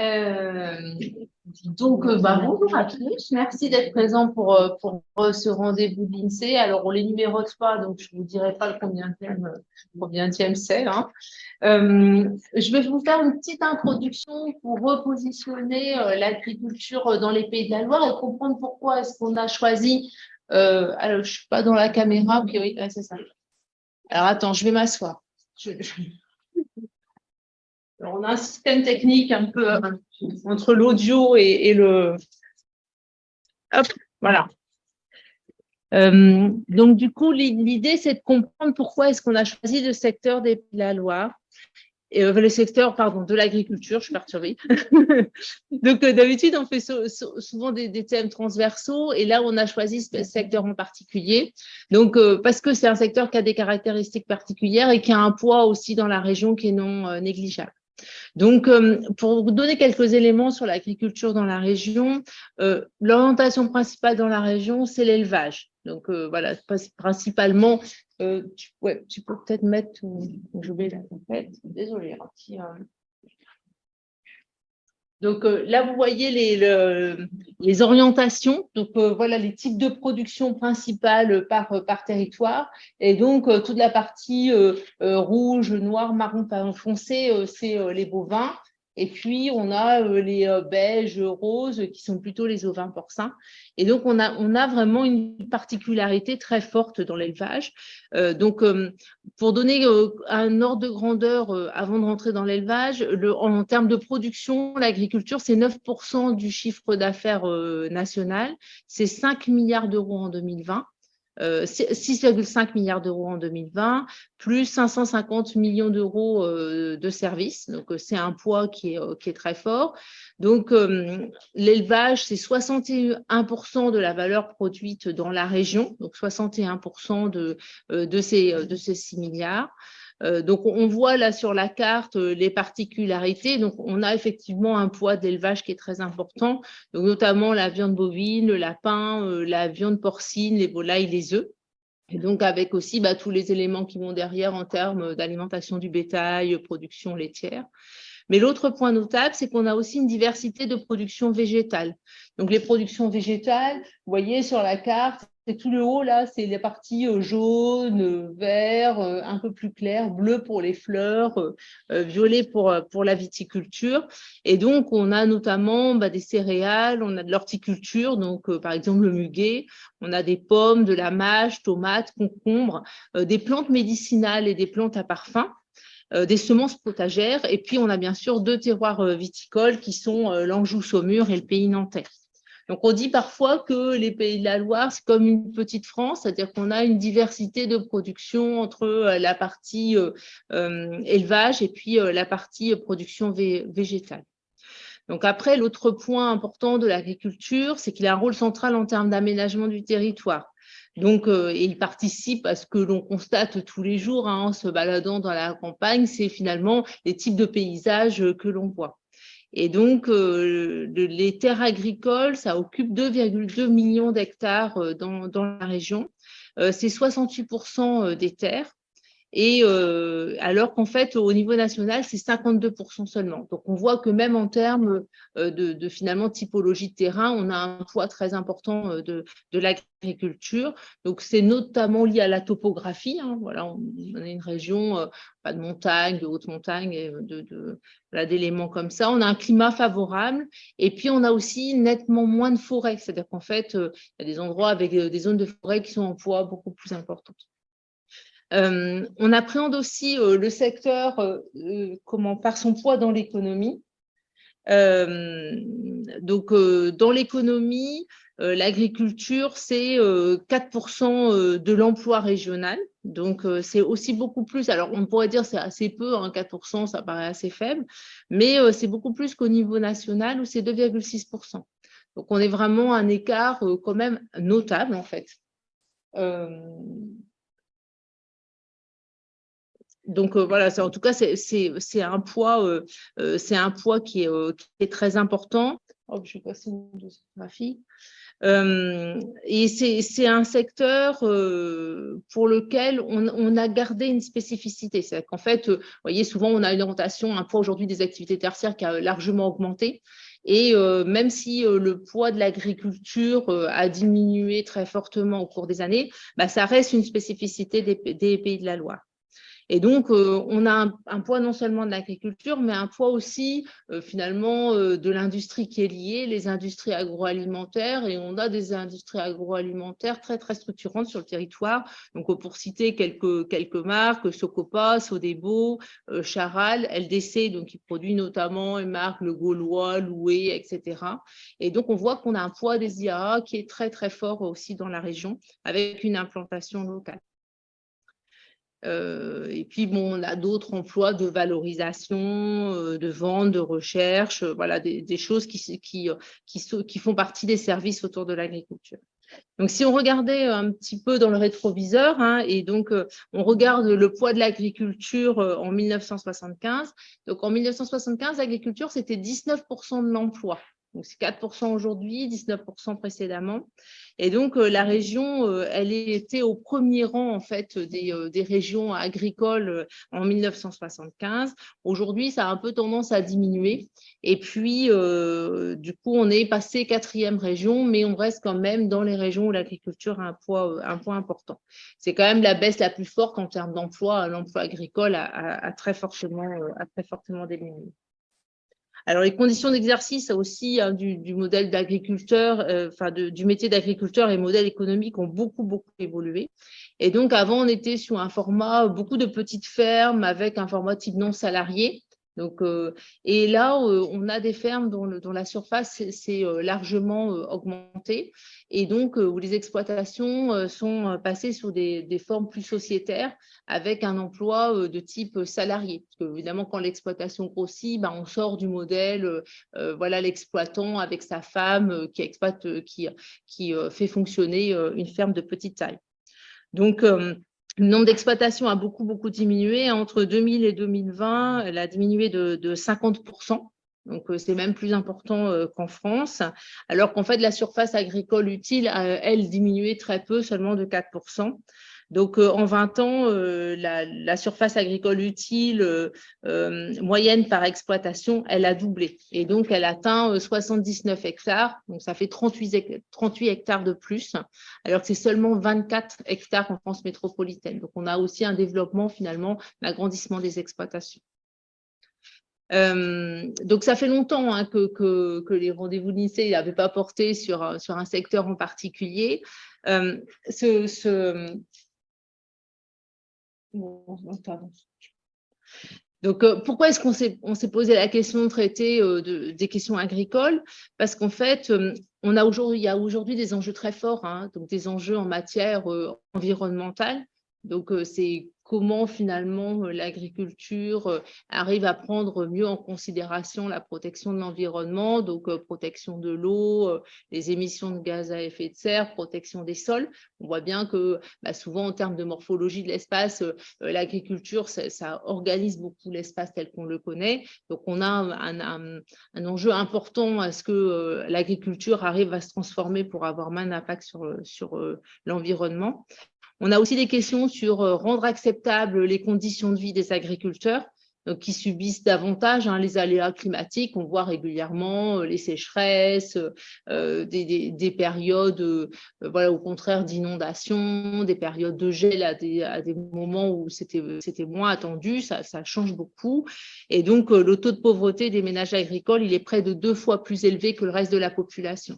Euh, Bonjour à tous. Merci d'être présents pour ce rendez-vous de l'INSEE. Alors, on les numérote pas, donc je vous dirai pas le combienième c'est, hein. Je vais vous faire une petite introduction pour repositionner l'agriculture dans les Pays de la Loire et comprendre pourquoi est-ce qu'on a choisi. Alors, je suis pas dans la caméra, puis oui, ouais, c'est ça. Alors, attends, je vais m'asseoir. Alors, on a un système technique un peu entre l'audio et le. Hop, voilà. Donc, du coup, l'idée, c'est de comprendre pourquoi est-ce qu'on a choisi le secteur des Pays de la Loire, le secteur, pardon, de l'agriculture, je suis perturbée. Donc, d'habitude, on fait souvent des thèmes transversaux, et là, on a choisi ce secteur en particulier. Donc, parce que c'est un secteur qui a des caractéristiques particulières et qui a un poids aussi dans la région qui est non négligeable. Donc, pour vous donner quelques éléments sur l'agriculture dans la région, l'orientation principale dans la région, c'est l'élevage. Donc, voilà, principalement, tu peux peut-être mettre, je vais la complète, désolée. Donc là, vous voyez les orientations. Donc voilà les types de production principales par territoire. Et donc toute la partie rouge, noir, marron, foncé, c'est les bovins. Et puis on a les beiges, roses, qui sont plutôt les ovins porcins. Et donc on a vraiment une particularité très forte dans l'élevage. Donc pour donner un ordre de grandeur avant de rentrer dans l'élevage, en termes de production, l'agriculture, c'est 9% du chiffre d'affaires national, c'est 5 milliards d'euros en 2020. 6,5 milliards d'euros en 2020, plus 550 millions d'euros de services. Donc, c'est un poids qui est très fort. Donc, l'élevage, c'est 61% de la valeur produite dans la région, donc 61% de ces 6 milliards. Donc, on voit là sur la carte les particularités. Donc, on a effectivement un poids d'élevage qui est très important, donc notamment la viande bovine, le lapin, la viande porcine, les volailles, les œufs. Et donc, avec aussi tous les éléments qui vont derrière en termes d'alimentation du bétail, production laitière. Mais l'autre point notable, c'est qu'on a aussi une diversité de productions végétales. Donc, les productions végétales, vous voyez sur la carte, c'est tout le haut, là, c'est les parties jaune, vert, un peu plus clair, bleu pour les fleurs, violet pour la viticulture. Et donc, on a notamment des céréales, on a de l'horticulture, donc par exemple le muguet, on a des pommes, de la mâche, tomates, concombres, des plantes médicinales et des plantes à parfum, des semences potagères. Et puis, on a bien sûr deux terroirs viticoles qui sont l'Anjou-Saumur et le Pays nantais. Donc, on dit parfois que les Pays de la Loire, c'est comme une petite France, c'est-à-dire qu'on a une diversité de production entre la partie élevage et puis la partie production végétale. Donc après, l'autre point important de l'agriculture, c'est qu'il a un rôle central en termes d'aménagement du territoire. Donc, et il participe à ce que l'on constate tous les jours en se baladant dans la campagne, c'est finalement les types de paysages que l'on voit. Et donc, les terres agricoles, ça occupe 2,2 millions d'hectares dans la région. C'est 68% des terres. Et alors qu'en fait, au niveau national, c'est 52% seulement. Donc, on voit que même en termes de finalement typologie de terrain, on a un poids très important de l'agriculture. Donc, c'est notamment lié à la topographie, hein. Voilà, on a une région, pas de montagne, de haute montagne, voilà, d'éléments comme ça. On a un climat favorable et puis on a aussi nettement moins de forêts. C'est-à-dire qu'en fait, il y a des endroits avec des zones de forêt qui sont en poids beaucoup plus important. On appréhende aussi le secteur par son poids dans l'économie. Donc, dans l'économie, l'agriculture, c'est 4% de l'emploi régional. Donc, c'est aussi beaucoup plus. Alors, on pourrait dire que c'est assez peu, hein, 4%, ça paraît assez faible, mais c'est beaucoup plus qu'au niveau national où c'est 2,6%. Donc, on est vraiment à un écart quand même notable, en fait. Donc voilà, en tout cas, c'est un poids qui est très important. Oh, je vais passer une deuxième graphie. Et c'est un secteur pour lequel on a gardé une spécificité. C'est-à-dire qu'en fait, vous voyez, souvent, on a une orientation, un poids aujourd'hui des activités tertiaires qui a largement augmenté. Et même si le poids de l'agriculture a diminué très fortement au cours des années, bah, ça reste une spécificité des Pays de la Loire. Et donc, on a un poids non seulement de l'agriculture, mais un poids aussi, finalement, de l'industrie qui est liée, les industries agroalimentaires. Et on a des industries agroalimentaires très, très structurantes sur le territoire. Donc, pour citer quelques marques, Socopa, Sodebo, Charal, LDC, donc qui produit notamment une marque Le Gaulois, Loué, etc. Et donc, on voit qu'on a un poids des IAA qui est très, très fort aussi dans la région, avec une implantation locale. Et puis, bon, on a d'autres emplois de valorisation, de vente, de recherche, voilà, des choses qui font partie des services autour de l'agriculture. Donc, si on regardait un petit peu dans le rétroviseur, hein, et donc on regarde le poids de l'agriculture en 1975. Donc, en 1975, l'agriculture, c'était 19% de l'emploi. Donc, c'est 4% aujourd'hui, 19% précédemment. Et donc, la région, elle était au premier rang, en fait, des régions agricoles en 1975. Aujourd'hui, ça a un peu tendance à diminuer. Et puis, du coup, on est passé 4e région, mais on reste quand même dans les régions où l'agriculture a un poids important. C'est quand même la baisse la plus forte en termes d'emploi. L'emploi agricole a très fortement diminué. Alors, les conditions d'exercice aussi hein, du modèle d'agriculteur, du métier d'agriculteur, les modèles économiques ont beaucoup évolué. Et donc, avant, on était sur un format, beaucoup de petites fermes avec un format type non salarié. Donc, et là, on a des fermes dont la surface s'est largement augmentée et donc où les exploitations sont passées sur des formes plus sociétaires avec un emploi de type salarié. Parce que, évidemment, quand l'exploitation grossit, ben, on sort du modèle, voilà, l'exploitant avec sa femme qui exploite, qui fait fonctionner une ferme de petite taille. Donc, le nombre d'exploitations a beaucoup diminué. Entre 2000 et 2020, elle a diminué de 50%. Donc, c'est même plus important qu'en France. Alors qu'en fait, la surface agricole utile, elle, diminuait très peu, seulement de 4%. Donc, en 20 ans, la surface agricole utile moyenne par exploitation, elle a doublé. Et donc, elle atteint 79 hectares. Donc, ça fait 38 hectares de plus, alors que c'est seulement 24 hectares en France métropolitaine. Donc, on a aussi un développement, finalement, l'agrandissement des exploitations. Donc, ça fait longtemps hein, que les rendez-vous de lycée n'avaient pas porté sur un secteur en particulier. Donc, pourquoi est-ce qu'on s'est posé la question de traiter des questions agricoles? Parce qu'en fait, il y a aujourd'hui des enjeux très forts, hein, donc des enjeux en matière environnementale. Donc, c'est comment finalement l'agriculture arrive à prendre mieux en considération la protection de l'environnement, donc protection de l'eau, les émissions de gaz à effet de serre, protection des sols. On voit bien que bah, souvent en termes de morphologie de l'espace, l'agriculture, ça organise beaucoup l'espace tel qu'on le connaît. Donc, on a un enjeu important à ce que l'agriculture arrive à se transformer pour avoir moins d'impact sur l'environnement. On a aussi des questions sur rendre acceptables les conditions de vie des agriculteurs qui subissent davantage hein, les aléas climatiques. On voit régulièrement les sécheresses, des périodes voilà, au contraire d'inondations, des périodes de gel à des moments où c'était moins attendu. Ça change beaucoup. Et donc, le taux de pauvreté des ménages agricoles, il est près de 2 fois plus élevé que le reste de la population.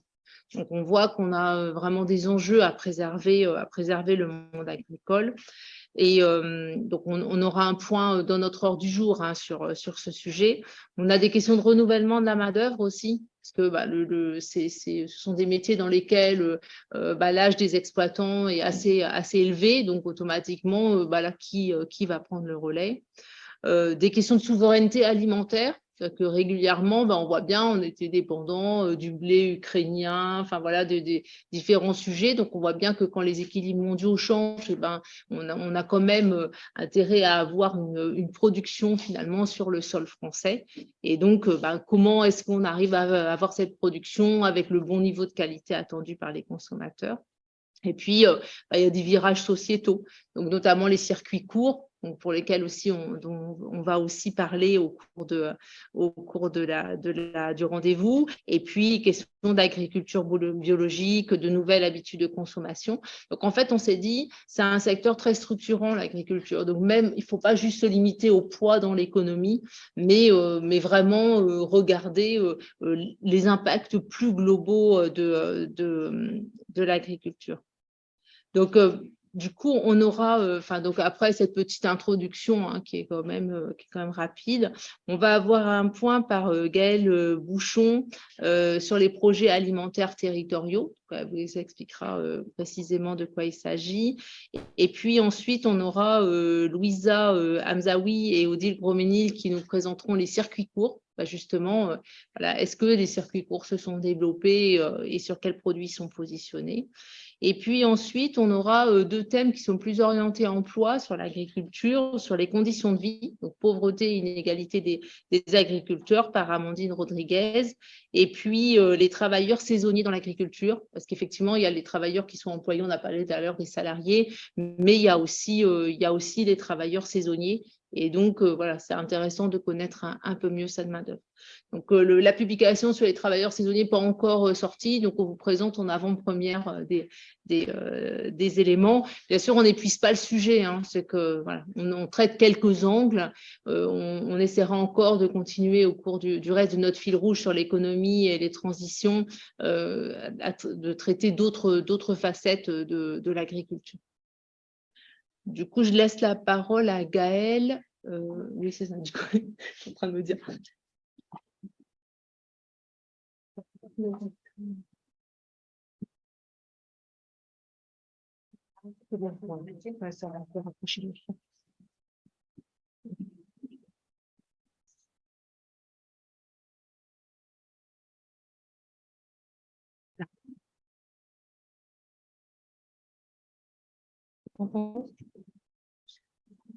Donc, on voit qu'on a vraiment des enjeux à préserver le monde agricole. Et donc, on aura un point dans notre ordre du jour hein, sur ce sujet. On a des questions de renouvellement de la main-d'œuvre aussi, parce que bah, ce sont des métiers dans lesquels bah, l'âge des exploitants est assez élevé, donc automatiquement, bah, là, qui va prendre le relais? Des questions de souveraineté alimentaire. C'est-à-dire que régulièrement, on voit bien, on était dépendant du blé ukrainien, enfin voilà, des différents sujets. Donc, on voit bien que quand les équilibres mondiaux changent, on a quand même intérêt à avoir une production finalement sur le sol français. Et donc, comment est-ce qu'on arrive à avoir cette production avec le bon niveau de qualité attendu par les consommateurs? Et puis, il y a des virages sociétaux, donc notamment les circuits courts, donc pour lesquels aussi on va aussi parler au cours du rendez-vous. Et puis, question d'agriculture biologique, de nouvelles habitudes de consommation. Donc, en fait, on s'est dit, c'est un secteur très structurant, l'agriculture. Donc, même, il ne faut pas juste se limiter au poids dans l'économie, mais vraiment regarder les impacts plus globaux de l'agriculture. Donc, du coup, on aura, donc après cette petite introduction qui est quand même rapide, on va avoir un point par Gaëlle Bouchon sur les projets alimentaires territoriaux. Elle vous expliquera précisément de quoi il s'agit. Et puis ensuite, on aura Louisa Hamzaoui et Odile Groménil qui nous présenteront les circuits courts. Justement, voilà, est-ce que les circuits courts se sont développés et sur quels produits sont positionnés? Et puis ensuite, on aura deux thèmes qui sont plus orientés à emploi sur l'agriculture, sur les conditions de vie, donc pauvreté et inégalité des agriculteurs par Amandine Rodriguez, et puis les travailleurs saisonniers dans l'agriculture, parce qu'effectivement, il y a les travailleurs qui sont employés, on a parlé tout à l'heure des salariés, mais il y a aussi les travailleurs saisonniers. Et donc, voilà, c'est intéressant de connaître un peu mieux cette main-d'œuvre. Donc, la publication sur les travailleurs saisonniers n'est pas encore sortie, donc on vous présente en avant-première des éléments. Bien sûr, on n'épuise pas le sujet, c'est que voilà, on traite quelques angles. On essaiera encore de continuer au cours du reste de notre fil rouge sur l'économie et les transitions, de traiter d'autres facettes de l'agriculture. Du coup, je laisse la parole à Gaëlle. Oui, c'est ça, du coup, je suis en train de me dire.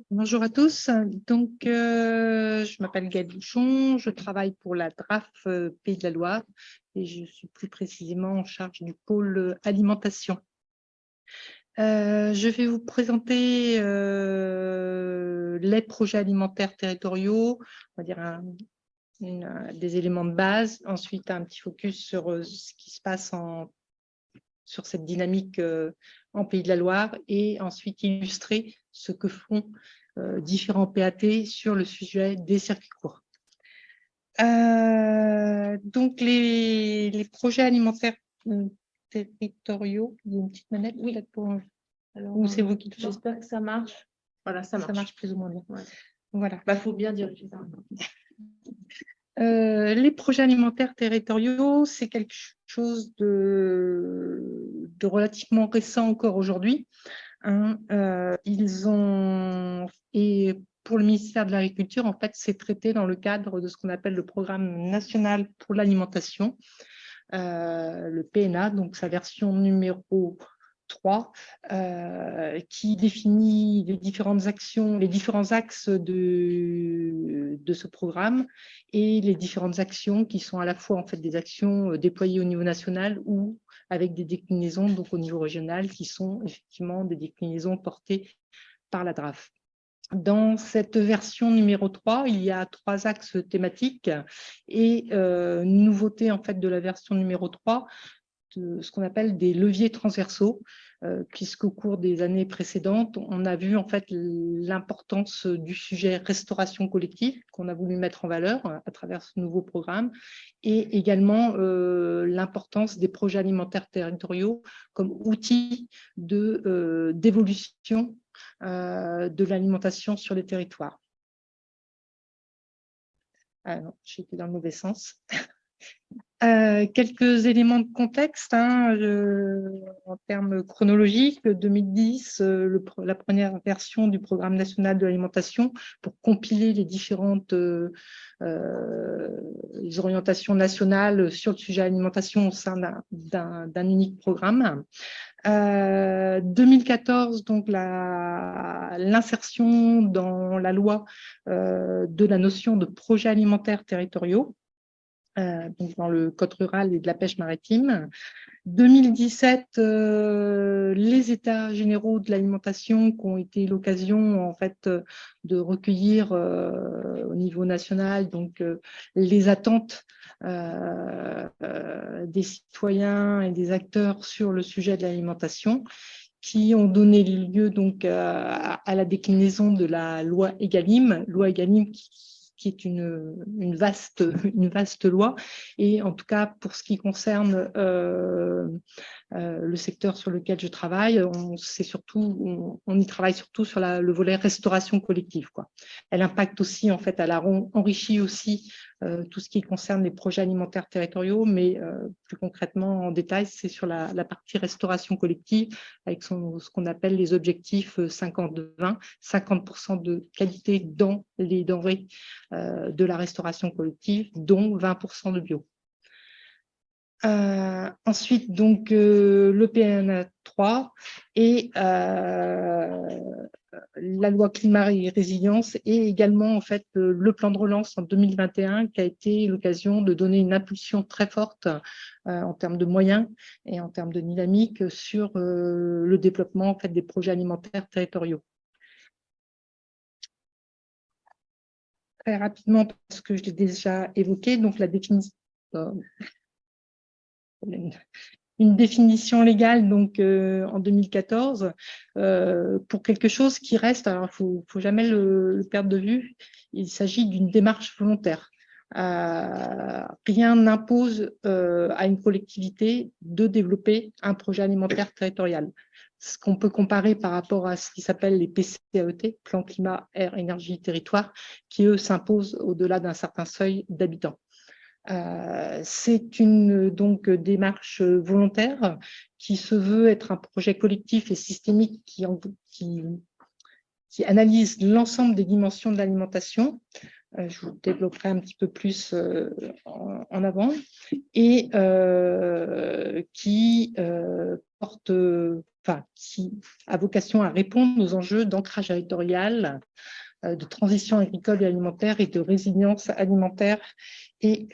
Bonjour à tous. Donc, je m'appelle Gaëlle Bouchon, je travaille pour la DRAF Pays de la Loire et je suis plus précisément en charge du pôle alimentation. Je vais vous présenter les projets alimentaires territoriaux, on va dire des éléments de base, ensuite un petit focus sur ce qui se passe sur cette dynamique en Pays de la Loire et ensuite illustrer ce que font différents PAT sur le sujet des circuits courts. Donc, les projets alimentaires territoriaux, il y a une petite manette peut-être pour… Ou c'est vous qui… J'espère que ça marche. Voilà, ça marche plus ou moins bien. Ouais. Voilà. Faut bien dire. Les projets alimentaires territoriaux, c'est quelque chose de relativement récent encore aujourd'hui. Et pour le ministère de l'Agriculture, en fait, c'est traité dans le cadre de ce qu'on appelle le Programme national pour l'alimentation, le PNA, donc sa version numéro 3, qui définit les différentes actions, les différents axes de ce programme et les différentes actions qui sont à la fois en fait des actions déployées au niveau national ou avec des déclinaisons donc au niveau régional qui sont effectivement des déclinaisons portées par la DRAF. Dans cette version numéro 3, il y a 3 axes thématiques et nouveauté en fait de la version numéro 3, de ce qu'on appelle des leviers transversaux, puisqu'au cours des années précédentes, on a vu en fait l'importance du sujet restauration collective qu'on a voulu mettre en valeur à travers ce nouveau programme et également l'importance des projets alimentaires territoriaux comme outil d'évolution de l'alimentation sur les territoires. Ah non, j'étais dans le mauvais sens. Quelques éléments de contexte en termes chronologiques. 2010, la première version du Programme national de l'alimentation pour compiler les différentes les orientations nationales sur le sujet alimentation au sein d'un unique programme. 2014, donc l'insertion dans la loi de la notion de projets alimentaires territoriaux. Donc dans le code rural et de la pêche maritime. 2017, les états généraux de l'alimentation qui ont été l'occasion en fait de recueillir au niveau national donc les attentes des citoyens et des acteurs sur le sujet de l'alimentation, qui ont donné lieu donc à la déclinaison de la loi Egalim qui est une vaste loi. Et en tout cas, pour ce qui concerne le secteur sur lequel je travaille, on y travaille surtout sur le volet restauration collective, quoi. Elle impacte aussi, en fait, elle a enrichi aussi tout ce qui concerne les projets alimentaires territoriaux, mais plus concrètement, en détail, c'est sur la partie restauration collective, avec ce qu'on appelle les objectifs 50-20, 50% de qualité dans les denrées de la restauration collective, dont 20% de bio. Ensuite, donc, le PNA 3 et la loi climat et résilience, et également en fait le plan de relance en 2021 qui a été l'occasion de donner une impulsion très forte en termes de moyens et en termes de dynamique sur le développement en fait des projets alimentaires territoriaux. Très rapidement, parce que je l'ai déjà évoqué, donc la définition, une définition légale donc en 2014 pour quelque chose qui reste, alors faut jamais le perdre de vue, il s'agit d'une démarche volontaire. Rien n'impose à une collectivité de développer un projet alimentaire territorial. Ce qu'on peut comparer par rapport à ce qui s'appelle les PCAET, Plan Climat, Air, Énergie, Territoire, qui eux s'imposent au-delà d'un certain seuil d'habitants. C'est une donc démarche volontaire qui se veut être un projet collectif et systémique qui analyse l'ensemble des dimensions de l'alimentation. Je vous développerai un petit peu plus en avant, et qui a vocation à répondre aux enjeux d'ancrage territorial, de transition agricole et alimentaire et de résilience alimentaire, et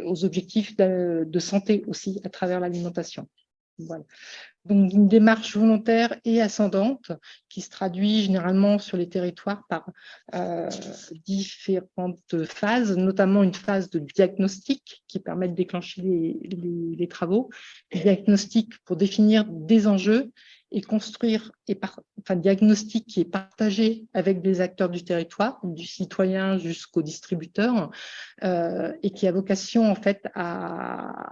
aux objectifs de santé aussi à travers l'alimentation. Voilà. Donc, une démarche volontaire et ascendante qui se traduit généralement sur les territoires par différentes phases, notamment une phase de diagnostic qui permet de déclencher les travaux, diagnostic pour définir des enjeux et construire, diagnostic qui est partagé avec des acteurs du territoire, du citoyen jusqu'au distributeur, et qui a vocation en fait à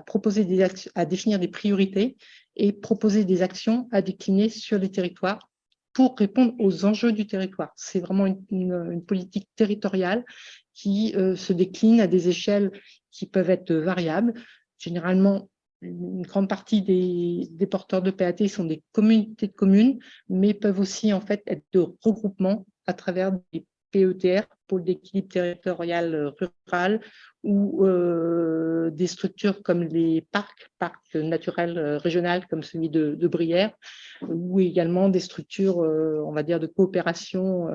proposer à définir des priorités et proposer des actions à décliner sur les territoires pour répondre aux enjeux du territoire. C'est vraiment une politique territoriale qui se décline à des échelles qui peuvent être variables. Généralement, une grande partie des porteurs de PAT sont des communautés de communes, mais peuvent aussi en fait être de regroupements à travers des PETR, pôles d'équilibre territorial rural, ou des structures comme les parcs naturels régionaux comme celui de Brière, ou également des structures, on va dire, de coopération,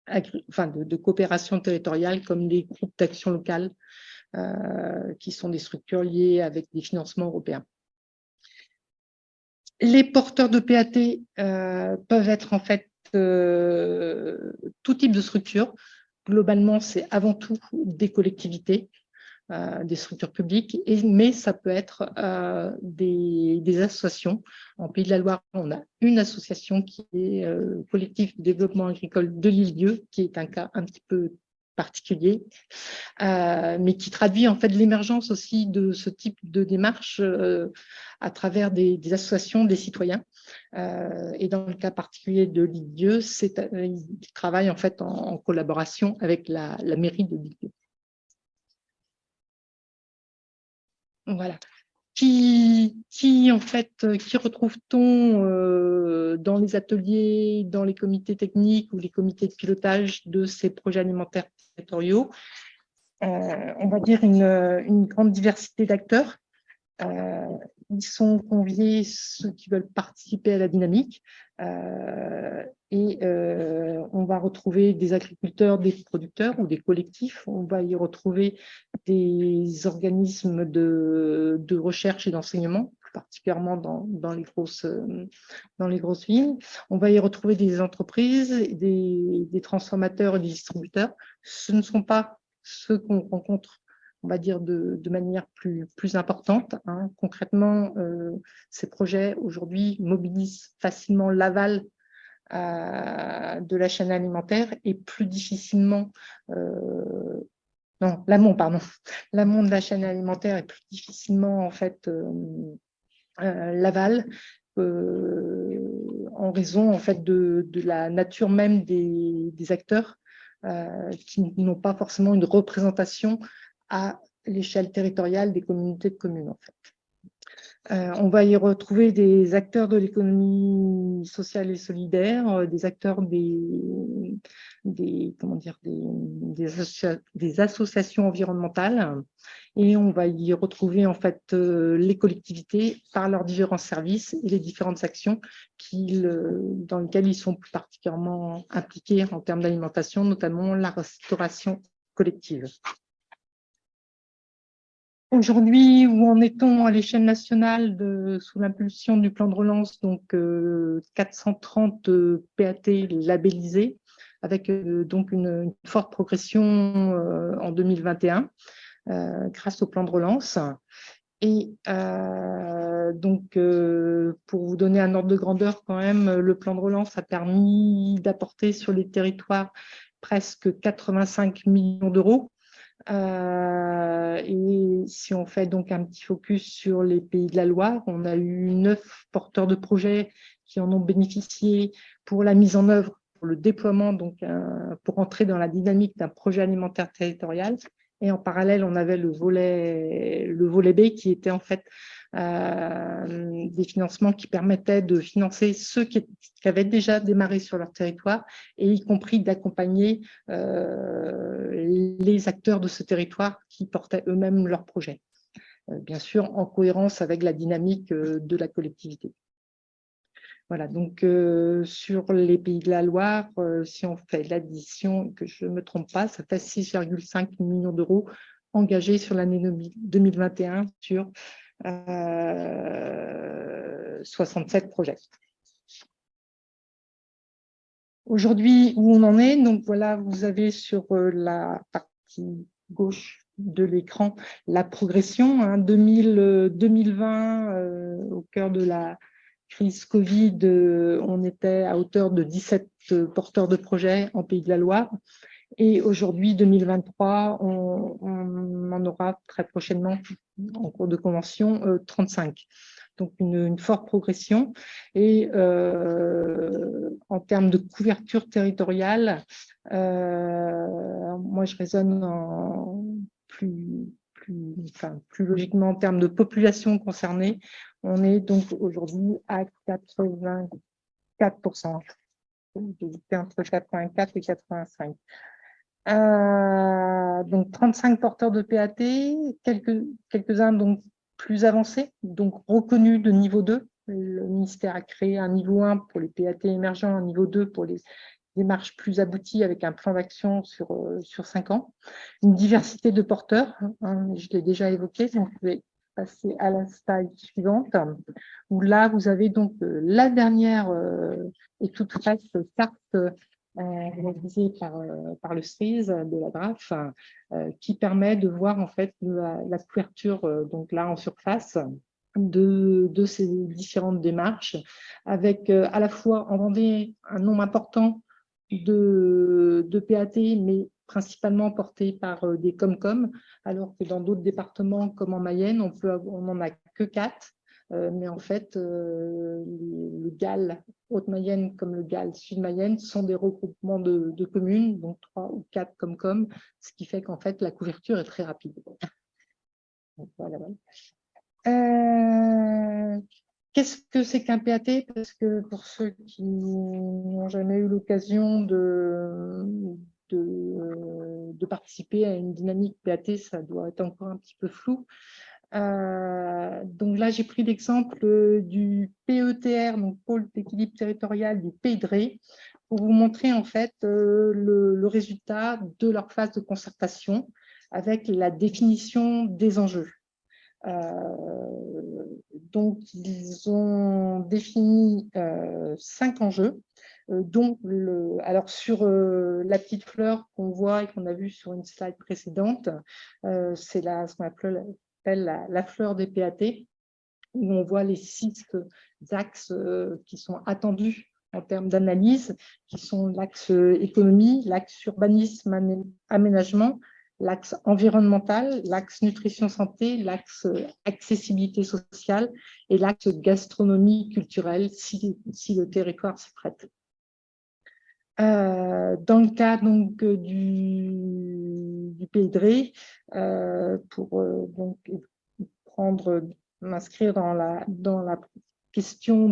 de coopération territoriale comme les groupes d'action locale, qui sont des structures liées avec des financements européens. Les porteurs de PAT peuvent être en fait tout type de structure. Globalement, c'est avant tout des collectivités, des structures publiques, mais ça peut être des associations. En Pays de la Loire, on a une association qui est collectif de développement agricole de l'Île-Dieu, qui est un cas un petit peu particulier, mais qui traduit en fait l'émergence aussi de ce type de démarche à travers des associations des citoyens. Et dans le cas particulier de l'Île-Dieu, ils travaillent en fait en collaboration avec la mairie de l'Île-Dieu. Voilà. En fait, qui retrouve-t-on dans les ateliers, dans les comités techniques ou les comités de pilotage de ces projets alimentaires territoriaux? On va dire une grande diversité d'acteurs. Ils sont conviés ceux qui veulent participer à la dynamique on va retrouver des agriculteurs, des producteurs ou des collectifs. On va y retrouver des organismes de recherche et d'enseignement, particulièrement dans les grosses villes. On va y retrouver des entreprises, des transformateurs et des distributeurs. Ce ne sont pas ceux qu'on rencontre, on va dire, de manière plus importante. Hein. Concrètement, ces projets aujourd'hui mobilisent facilement l'aval de la chaîne alimentaire et plus difficilement, non, l'amont, pardon, l'amont de la chaîne alimentaire est plus difficilement en fait l'aval en raison en fait de la nature même des acteurs qui n'ont pas forcément une représentation à l'échelle territoriale des communautés de communes en fait. On va y retrouver des acteurs de l'économie sociale et solidaire, des acteurs des associations environnementales, et on va y retrouver en fait les collectivités par leurs différents services et les différentes actions dans lesquelles ils sont plus particulièrement impliqués en termes d'alimentation, notamment la restauration collective. Aujourd'hui, où en est-on à l'échelle nationale sous l'impulsion du plan de relance, donc 430 PAT labellisés, avec donc une forte progression en 2021 grâce au plan de relance. Et donc, pour vous donner un ordre de grandeur quand même, le plan de relance a permis d'apporter sur les territoires presque 85 millions d'euros. Et si on fait donc un petit focus sur les Pays de la Loire, on a eu 9 porteurs de projets qui en ont bénéficié pour la mise en œuvre, pour le déploiement, donc pour entrer dans la dynamique d'un projet alimentaire territorial. Et en parallèle, on avait le volet B qui était en fait des financements qui permettaient de financer ceux qui avaient déjà démarré sur leur territoire et y compris d'accompagner les acteurs de ce territoire qui portaient eux-mêmes leurs projets, bien sûr en cohérence avec la dynamique de la collectivité. Voilà, donc sur les Pays de la Loire, si on fait l'addition, que je ne me trompe pas, ça fait 6,5 millions d'euros engagés sur l'année 2021 sur 67 projets. Aujourd'hui, où on en est, donc voilà, vous avez sur la partie gauche de l'écran la progression. Hein, 2020, au cœur de la crise Covid, on était à hauteur de 17 porteurs de projets en Pays de la Loire. Et aujourd'hui, 2023, on en aura très prochainement, en cours de convention, 35. Donc, une forte progression. Et en termes de couverture territoriale, moi, je raisonne plus logiquement en termes de population concernée. On est donc aujourd'hui à 84%. J'étais entre 84 et 85. Donc 35 porteurs de PAT, quelques-uns donc plus avancés, donc reconnus de niveau 2. Le ministère a créé un niveau 1 pour les PAT émergents, un niveau 2 pour les démarches plus abouties avec un plan d'action sur 5 ans. Une diversité de porteurs, hein, je l'ai déjà évoqué, donc je vais passer à la slide suivante, où là vous avez donc la dernière et toute fraîche carte réalisée par le SRIS de la DRAF, qui permet de voir en fait la couverture donc là en surface de ces différentes démarches, avec à la fois en Vendée un nombre important de PAT, mais principalement portés par des Comcom, alors que dans d'autres départements comme en Mayenne, on n'en a que 4. Mais en fait, le GAL Haute-Mayenne comme le GAL Sud-Mayenne sont des regroupements de communes, donc 3 ou 4 Comcom, ce qui fait qu'en fait, la couverture est très rapide. Donc, voilà. Qu'est-ce que c'est qu'un PAT? Parce que pour ceux qui n'ont jamais eu l'occasion de participer à une dynamique PAT, ça doit être encore un petit peu flou. Donc là, j'ai pris l'exemple du PETR, donc pôle d'équilibre territorial du Pays de Ré, pour vous montrer en fait le résultat de leur phase de concertation avec la définition des enjeux. Donc, ils ont défini 5 enjeux. Alors sur la petite fleur qu'on voit et qu'on a vue sur une slide précédente, c'est ce qu'on appelle la fleur des PAT, où on voit les 6 axes qui sont attendus en termes d'analyse, qui sont l'axe économie, l'axe urbanisme, aménagement, l'axe environnemental, l'axe nutrition-santé, l'axe accessibilité sociale et l'axe gastronomie culturelle, si le territoire s'y prête. Dans le cas donc, du Pays de Ré, pour donc, m'inscrire dans la question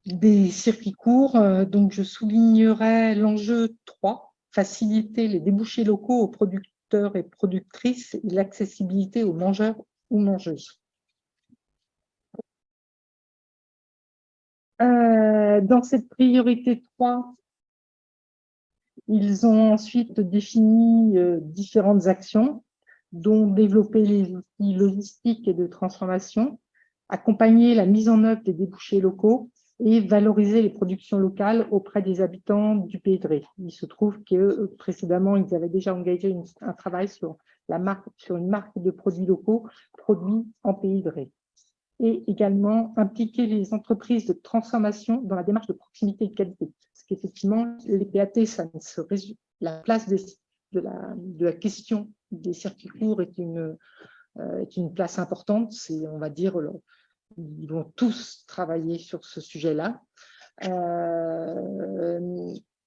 des circuits courts, donc je soulignerai l'enjeu 3, faciliter les débouchés locaux aux producteurs et productrices et l'accessibilité aux mangeurs ou mangeuses. Dans cette priorité 3, ils ont ensuite défini différentes actions, dont développer les outils logistiques et de transformation, accompagner la mise en œuvre des débouchés locaux et valoriser les productions locales auprès des habitants du Pays de Ré. Il se trouve que précédemment, ils avaient déjà engagé un travail sur une marque de produits locaux produits en Pays de Ré. Et également impliquer les entreprises de transformation dans la démarche de proximité et de qualité. Parce qu'effectivement, les PAT, ça ne se résume. La place de la question des circuits courts est une place importante. C'est, on va dire, ils vont tous travailler sur ce sujet-là.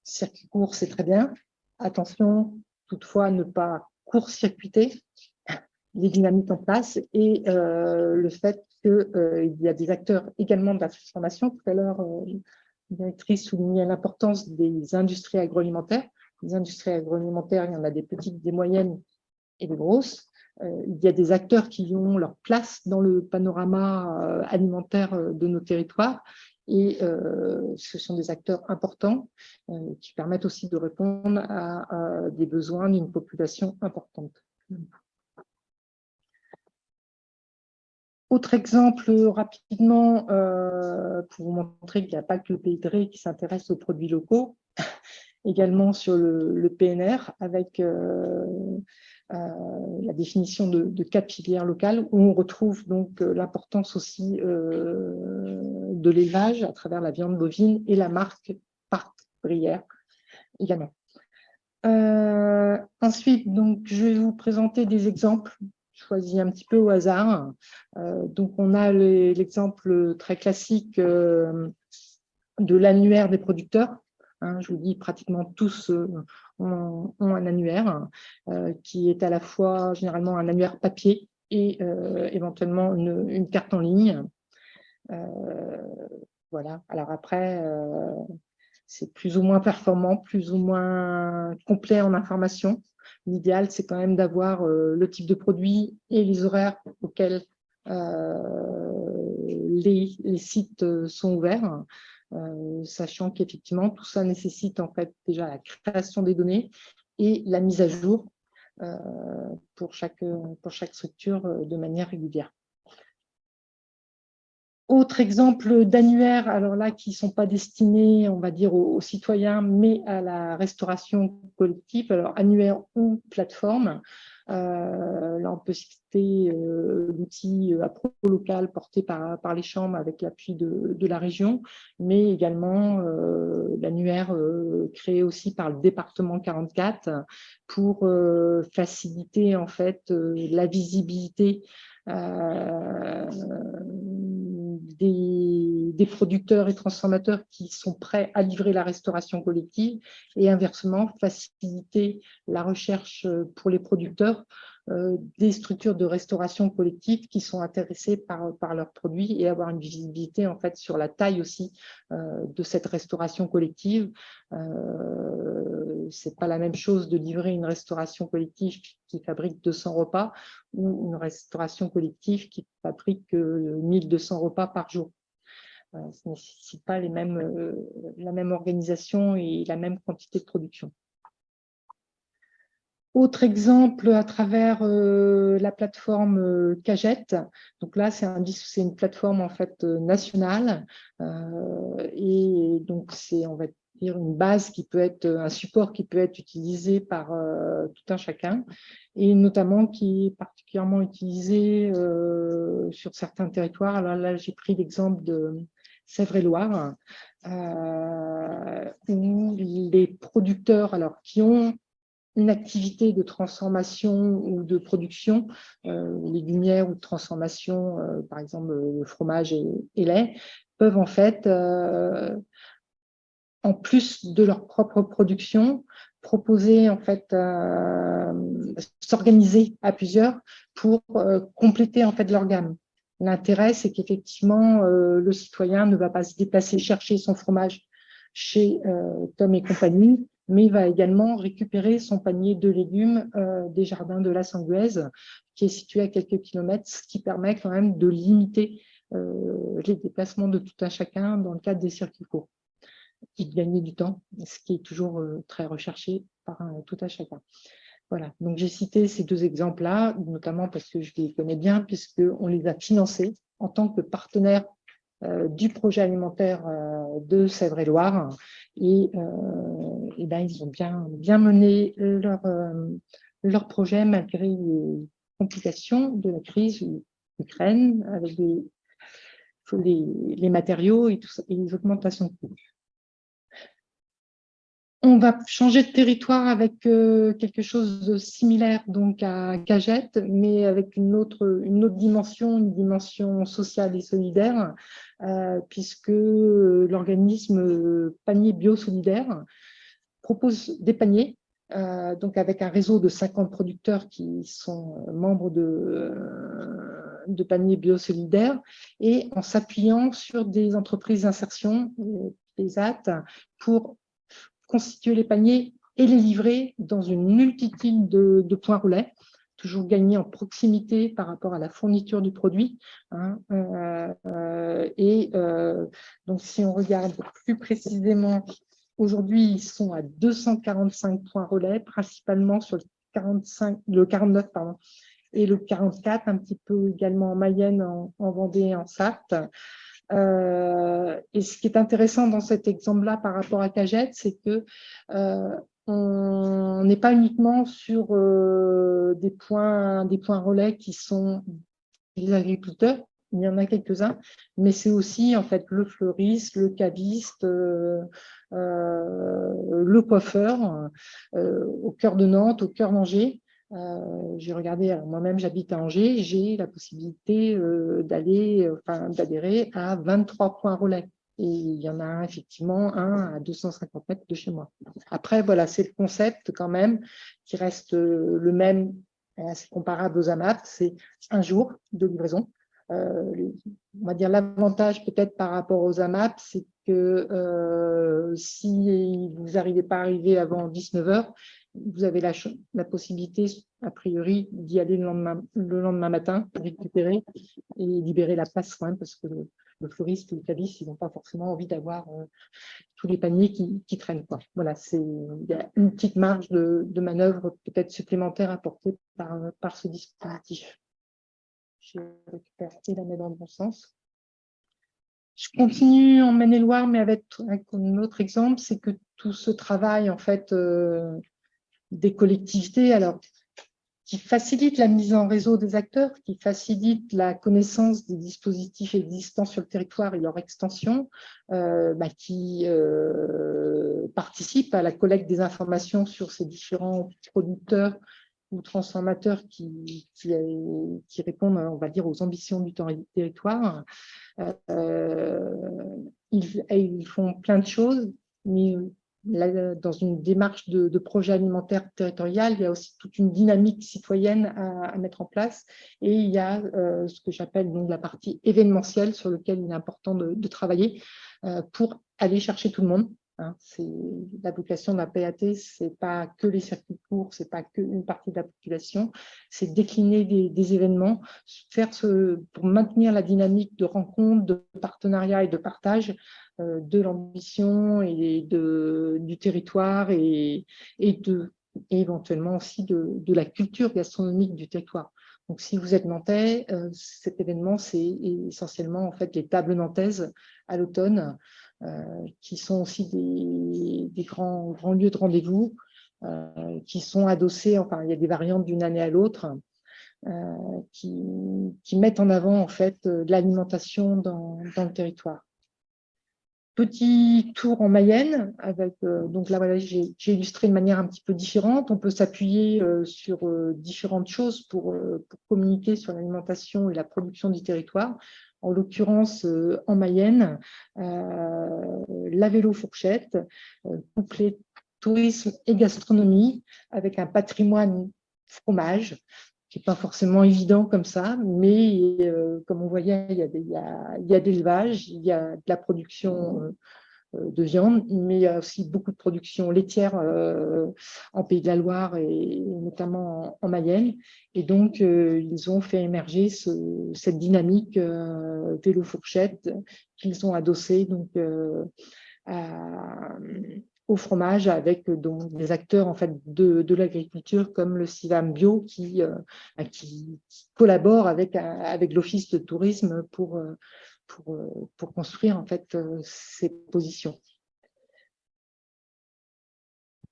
Circuit court, c'est très bien. Attention, toutefois, ne pas court-circuiter les dynamiques en place et le fait qu'il y a des acteurs également de la transformation. Tout à l'heure, la directrice soulignait l'importance des industries agroalimentaires. Les industries agroalimentaires, il y en a des petites, des moyennes et des grosses. Il y a des acteurs qui ont leur place dans le panorama alimentaire de nos territoires et ce sont des acteurs importants qui permettent aussi de répondre à des besoins d'une population importante. Autre exemple rapidement pour vous montrer qu'il n'y a pas que le Pays de Ré qui s'intéresse aux produits locaux, également sur le PNR avec la définition de 4 filières locales où on retrouve donc l'importance aussi de l'élevage à travers la viande bovine et la marque Parc Brière également. Ensuite, donc, je vais vous présenter des exemples choisis un petit peu au hasard. Donc, on a l'exemple très classique de l'annuaire des producteurs. Je vous dis, pratiquement tous ont un annuaire qui est à la fois généralement un annuaire papier et éventuellement une carte en ligne. Voilà. Alors après, c'est plus ou moins performant, plus ou moins complet en information. L'idéal, c'est quand même d'avoir le type de produit et les horaires auxquels les sites sont ouverts, sachant qu'effectivement, tout ça nécessite en fait déjà la création des données et la mise à jour pour chaque structure de manière régulière. Autre exemple d'annuaires, alors là, qui ne sont pas destinés, on va dire, aux citoyens, mais à la restauration collective. Alors, annuaire ou plateforme. Là, on peut citer l'outil Appro Local porté par les chambres avec l'appui de la région, mais également l'annuaire créé aussi par le département 44 pour faciliter en fait la visibilité des producteurs et transformateurs qui sont prêts à livrer la restauration collective et inversement faciliter la recherche pour les producteurs des structures de restauration collective qui sont intéressées par leurs produits et avoir une visibilité en fait sur la taille aussi de cette restauration collective. C'est pas la même chose de livrer une restauration collective qui fabrique 200 repas ou une restauration collective qui fabrique 1200 repas par jour. Ça ne nécessite pas la même organisation et la même quantité de production. Autre exemple à travers la plateforme Cagette. Donc là, c'est une plateforme en fait nationale et donc c'est, on va dire, une base qui peut être un support qui peut être utilisé par tout un chacun et notamment qui est particulièrement utilisé sur certains territoires. Alors là, j'ai pris l'exemple de Sèvres-et-Loire où les producteurs, alors qui ont une activité de transformation ou de production légumière ou de transformation, par exemple le fromage et lait, peuvent en fait, en plus de leur propre production, proposer en fait, s'organiser à plusieurs pour compléter en fait leur gamme. L'intérêt, c'est qu'effectivement, le citoyen ne va pas se déplacer chercher son fromage chez Tom et compagnie, mais il va également récupérer son panier de légumes des jardins de la Sanguaise, qui est situé à quelques kilomètres, ce qui permet quand même de limiter les déplacements de tout un chacun dans le cadre des circuits courts, et de gagner du temps, ce qui est toujours très recherché par tout un chacun. Voilà, donc j'ai cité ces deux exemples-là, notamment parce que je les connais bien, puisqu'on les a financés en tant que partenaire du projet alimentaire de Sèvres-et-Loire. Et ben, ils ont bien mené leur projet malgré les complications de la crise Ukraine, avec les matériaux et, tout ça, et les augmentations de coûts. On va changer de territoire avec quelque chose de similaire donc à Cagette, mais avec une autre dimension, une dimension sociale et solidaire, puisque l'organisme Panier Bio Solidaire propose des paniers, donc avec un réseau de 50 producteurs qui sont membres de Panier Bio Solidaire, et en s'appuyant sur des entreprises d'insertion, des AT, pour constituer les paniers et les livrer dans une multitude de points relais, toujours gagner en proximité par rapport à la fourniture du produit. Hein, donc, si on regarde plus précisément, aujourd'hui, ils sont à 245 points relais, principalement sur le 49 pardon, et le 44, un petit peu également en Mayenne, en Vendée et en Sarthe. Et ce qui est intéressant dans cet exemple-là par rapport à Cagette, c'est que on n'est pas uniquement sur des points relais qui sont les agriculteurs, il y en a quelques-uns, mais c'est aussi en fait le fleuriste, le caviste, le coiffeur, au cœur de Nantes, au cœur d'Angers. J'ai regardé, moi-même j'habite à Angers, j'ai la possibilité d'adhérer à 23 points relais. Et il y en a effectivement un à 250 mètres de chez moi. Après, voilà, c'est le concept quand même qui reste le même, assez comparable aux AMAP, c'est un jour de livraison. On va dire l'avantage peut-être par rapport aux AMAP, c'est que si vous n'arrivez pas à arriver avant 19 heures, vous avez la possibilité, a priori, d'y aller le lendemain matin, récupérer et libérer la place quand même, parce que le fleuriste ou le caviste, ils n'ont pas forcément envie d'avoir tous les paniers qui traînent, quoi. Voilà, il y a une petite marge de manœuvre peut-être supplémentaire apportée par ce dispositif. Je récupère et la mets dans le bon sens. Je continue en Maine-et-Loire, mais avec un autre exemple, c'est que tout ce travail, en fait, des collectivités, alors, qui facilite la mise en réseau des acteurs, qui facilite la connaissance des dispositifs existants sur le territoire et leur extension, qui participe à la collecte des informations sur ces différents producteurs ou transformateurs qui répondent, on va dire, aux ambitions du territoire. Ils font plein de choses, mais dans une démarche de projet alimentaire territorial, il y a aussi toute une dynamique citoyenne à mettre en place. Et il y a ce que j'appelle donc la partie événementielle sur laquelle il est important de travailler pour aller chercher tout le monde. Hein. La vocation de la PAT, ce n'est pas que les circuits courts, ce n'est pas qu'une partie de la population, c'est décliner des événements, pour maintenir la dynamique de rencontre, de partenariat et de partage de l'ambition et du territoire et éventuellement aussi de la culture gastronomique du territoire. Donc, si vous êtes nantais, cet événement, c'est essentiellement en fait les tables nantaises à l'automne, qui sont aussi des grands lieux de rendez-vous, qui sont adossés, enfin, il y a des variantes d'une année à l'autre, qui mettent en avant en fait l'alimentation dans le territoire. Petit tour en Mayenne, avec, donc là, voilà, j'ai illustré de manière un petit peu différente. On peut s'appuyer sur différentes choses pour communiquer sur l'alimentation et la production du territoire. En l'occurrence, en Mayenne, la vélo fourchette, couplé tourisme et gastronomie, avec un patrimoine fromage, qui n'est pas forcément évident comme ça, mais comme on voyait, il y a de l'élevage, il y a de la production de viande, mais il y a aussi beaucoup de production laitière en Pays de la Loire et notamment en Mayenne. Et donc, ils ont fait émerger cette dynamique vélo-fourchette qu'ils ont adossée donc, au fromage avec donc, des acteurs en fait, de l'agriculture comme le CIVAM Bio qui collabore avec l'Office de tourisme pour construire en fait, ces positions.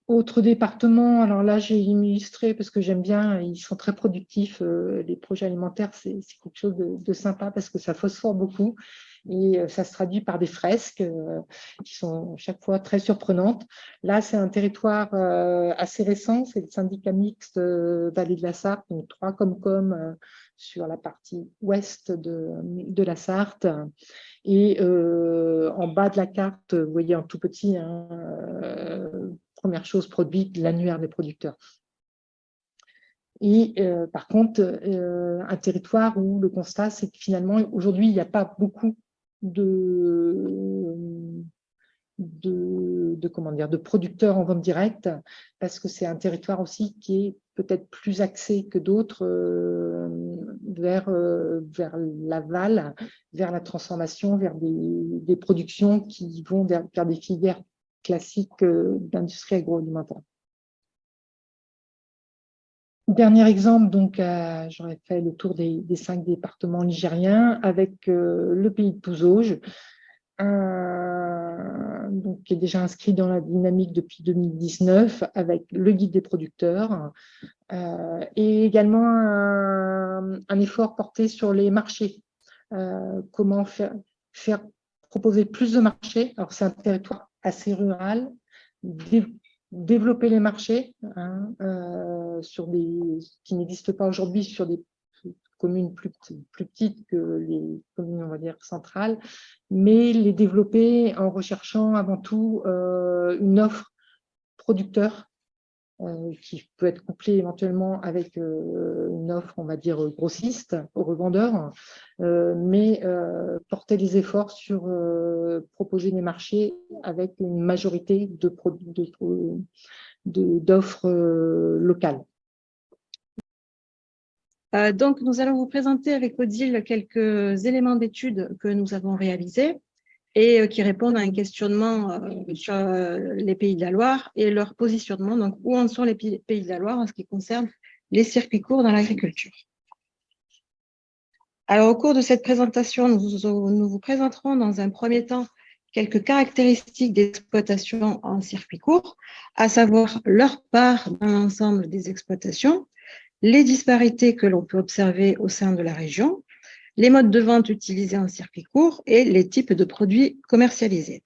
Autre département, alors là j'ai illustré parce que j'aime bien, ils sont très productifs, les projets alimentaires, c'est quelque chose de sympa parce que ça phosphore beaucoup et ça se traduit par des fresques qui sont chaque fois très surprenantes. Là c'est un territoire assez récent, c'est le syndicat mixte Vallée de la Sarthe, donc 3 Comcom sur la partie ouest de la Sarthe. Et en bas de la carte, vous voyez en tout petit, hein, première chose produite, l'annuaire des producteurs. Et par contre, un territoire où le constat, c'est que finalement, aujourd'hui, il n'y a pas beaucoup de producteurs en vente directe, parce que c'est un territoire aussi qui est peut-être plus axé que d'autres vers l'aval, vers la transformation, vers des productions qui vont vers des filières classiques d'industrie agroalimentaire. Dernier exemple, donc j'aurais fait le tour des 5 départements nigériens avec le pays de Pouzauges, donc, qui est déjà inscrit dans la dynamique depuis 2019 avec le guide des producteurs et également un effort porté sur les marchés. Comment faire proposer plus de marchés. Alors, c'est un territoire assez rural, développer les marchés hein, qui n'existent pas aujourd'hui sur des communes plus petites que les communes, on va dire, centrales, mais les développer en recherchant avant tout une offre producteur qui peut être couplée éventuellement avec une offre, on va dire, grossiste aux revendeurs, mais porter les efforts sur proposer des marchés avec une majorité d'offres locales. Donc, nous allons vous présenter avec Odile quelques éléments d'études que nous avons réalisés et qui répondent à un questionnement sur les Pays de la Loire et leur positionnement. Donc, où en sont les Pays de la Loire en ce qui concerne les circuits courts dans l'agriculture. Alors, au cours de cette présentation, nous vous présenterons dans un premier temps quelques caractéristiques d'exploitation en circuit court, à savoir leur part dans l'ensemble des exploitations, les disparités que l'on peut observer au sein de la région, les modes de vente utilisés en circuit court et les types de produits commercialisés.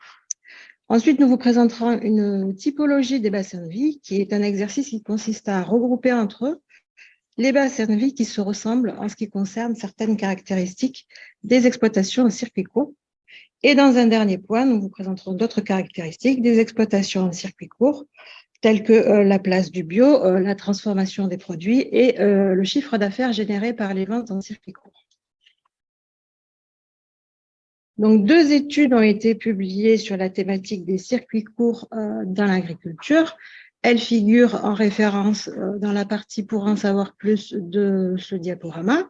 Ensuite, nous vous présenterons une typologie des bassins de vie, qui est un exercice qui consiste à regrouper entre eux les bassins de vie qui se ressemblent en ce qui concerne certaines caractéristiques des exploitations en circuit court. Et dans un dernier point, nous vous présenterons d'autres caractéristiques des exploitations en circuit court, telles que la place du bio, la transformation des produits et le chiffre d'affaires généré par les ventes en circuit court. Donc, 2 études ont été publiées sur la thématique des circuits courts dans l'agriculture. Elles figurent en référence dans la partie pour en savoir plus de ce diaporama,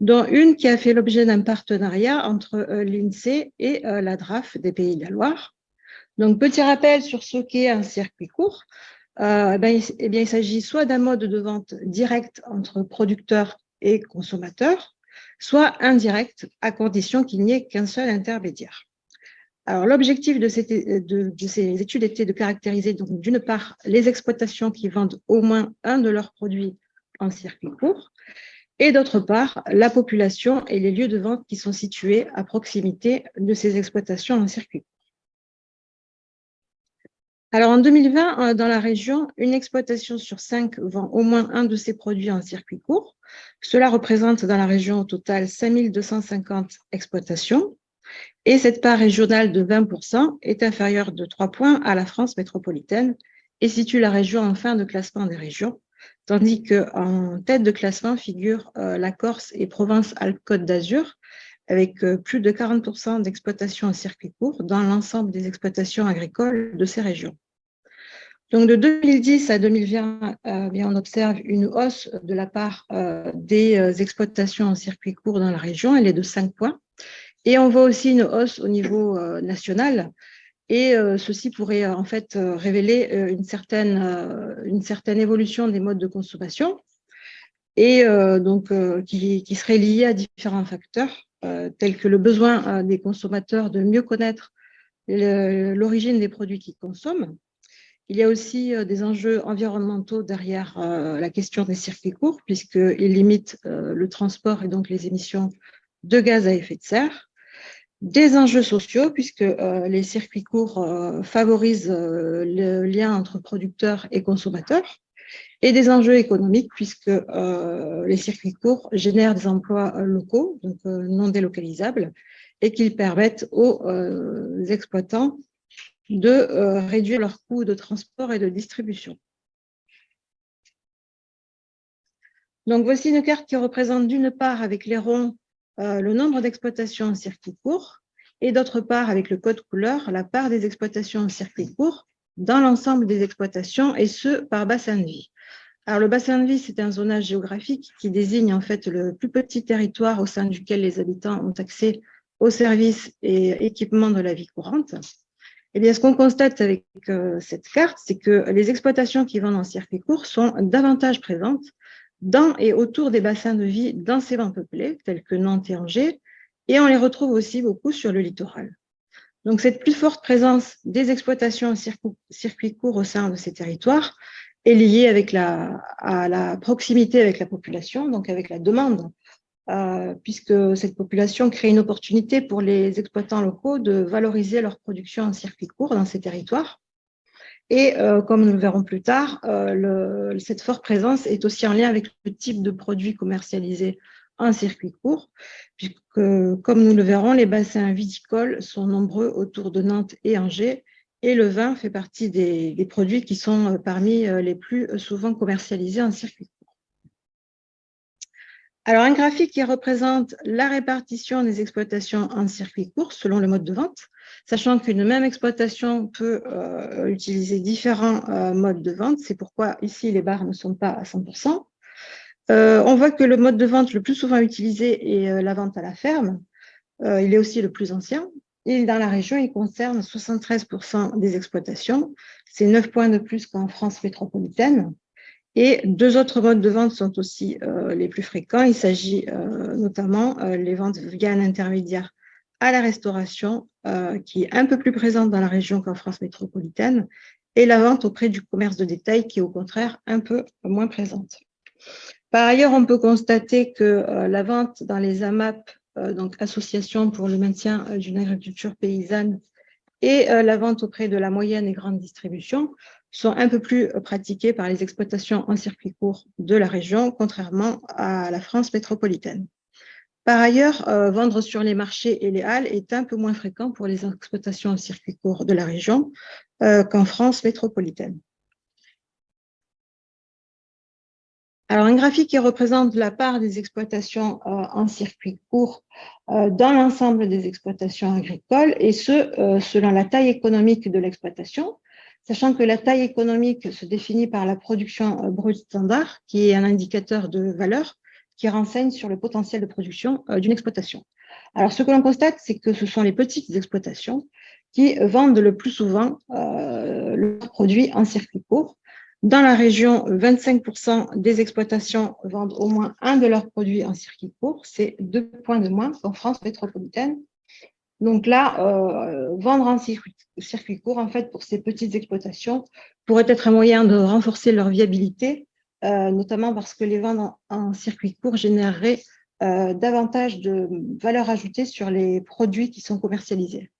dont une qui a fait l'objet d'un partenariat entre l'INSEE et la DRAF des Pays de la Loire. Donc, petit rappel sur ce qu'est un circuit court. Il s'agit soit d'un mode de vente direct entre producteurs et consommateurs, soit indirect, à condition qu'il n'y ait qu'un seul intermédiaire. Alors, l'objectif de ces études était de caractériser, donc, d'une part, les exploitations qui vendent au moins un de leurs produits en circuit court, et d'autre part, la population et les lieux de vente qui sont situés à proximité de ces exploitations en circuit court. Alors, en 2020, dans la région, une exploitation sur 5 vend au moins un de ses produits en circuit court. Cela représente dans la région au total 5 250 exploitations. Et cette part régionale de 20% est inférieure de 3 points à la France métropolitaine et situe la région en fin de classement des régions, tandis qu'en tête de classement figurent la Corse et Provence-Alpes-Côte d'Azur, avec plus de 40% d'exploitations en circuit court dans l'ensemble des exploitations agricoles de ces régions. Donc, de 2010 à 2020, on observe une hausse de la part des exploitations en circuit court dans la région, elle est de 5 points. Et on voit aussi une hausse au niveau national, et ceci pourrait en fait révéler une certaine évolution des modes de consommation, et qui serait liée à différents facteurs, tels que le besoin des consommateurs de mieux connaître l'origine des produits qu'ils consomment. Il y a aussi des enjeux environnementaux derrière la question des circuits courts, puisqu'ils limitent le transport et donc les émissions de gaz à effet de serre. Des enjeux sociaux, puisque les circuits courts favorisent le lien entre producteurs et consommateurs, et des enjeux économiques, puisque les circuits courts génèrent des emplois locaux, donc non délocalisables, et qu'ils permettent aux exploitants de réduire leurs coûts de transport et de distribution. Donc, voici une carte qui représente d'une part avec les ronds le nombre d'exploitations en circuit court, et d'autre part avec le code couleur la part des exploitations en circuit court dans l'ensemble des exploitations, et ce par bassin de vie. Alors, le bassin de vie, c'est un zonage géographique qui désigne en fait le plus petit territoire au sein duquel les habitants ont accès aux services et équipements de la vie courante. Eh bien, ce qu'on constate avec cette carte, c'est que les exploitations qui vendent en circuit court sont davantage présentes dans et autour des bassins de vie densément peuplés, tels que Nantes et Angers, et on les retrouve aussi beaucoup sur le littoral. Donc, cette plus forte présence des exploitations en circuit court au sein de ces territoires est liée à la proximité avec la population, donc avec la demande, puisque cette population crée une opportunité pour les exploitants locaux de valoriser leur production en circuit court dans ces territoires. Et comme nous le verrons plus tard, cette forte présence est aussi en lien avec le type de produits commercialisés en circuit court, puisque, comme nous le verrons, les bassins viticoles sont nombreux autour de Nantes et Angers, et le vin fait partie des produits qui sont parmi les plus souvent commercialisés en circuit court. Alors, un graphique qui représente la répartition des exploitations en circuit court selon le mode de vente, sachant qu'une même exploitation peut utiliser différents modes de vente. C'est pourquoi ici, les barres ne sont pas à 100%. On voit que le mode de vente le plus souvent utilisé est la vente à la ferme. Il est aussi le plus ancien. Et dans la région, il concerne 73% des exploitations. C'est 9 points de plus qu'en France métropolitaine. Et 2 autres modes de vente sont aussi les plus fréquents. Il s'agit notamment les ventes via un intermédiaire à la restauration, qui est un peu plus présente dans la région qu'en France métropolitaine, et la vente auprès du commerce de détail, qui est au contraire un peu moins présente. Par ailleurs, on peut constater que la vente dans les AMAP, donc Association pour le maintien d'une agriculture paysanne, et la vente auprès de la moyenne et grande distribution sont un peu plus pratiquées par les exploitations en circuit court de la région, contrairement à la France métropolitaine. Par ailleurs, vendre sur les marchés et les halles est un peu moins fréquent pour les exploitations en circuit court de la région qu'en France métropolitaine. Alors, un graphique qui représente la part des exploitations en circuit court dans l'ensemble des exploitations agricoles, et ce, selon la taille économique de l'exploitation, sachant que la taille économique se définit par la production brute standard, qui est un indicateur de valeur qui renseigne sur le potentiel de production d'une exploitation. Alors, ce que l'on constate, c'est que ce sont les petites exploitations qui vendent le plus souvent leurs produits en circuit court. Dans la région, 25% des exploitations vendent au moins un de leurs produits en circuit court. C'est 2 points de moins qu'en France métropolitaine. Donc là, vendre en circuit court, en fait, pour ces petites exploitations, pourrait être un moyen de renforcer leur viabilité, notamment parce que les ventes en circuit court généreraient davantage de valeur ajoutée sur les produits qui sont commercialisés.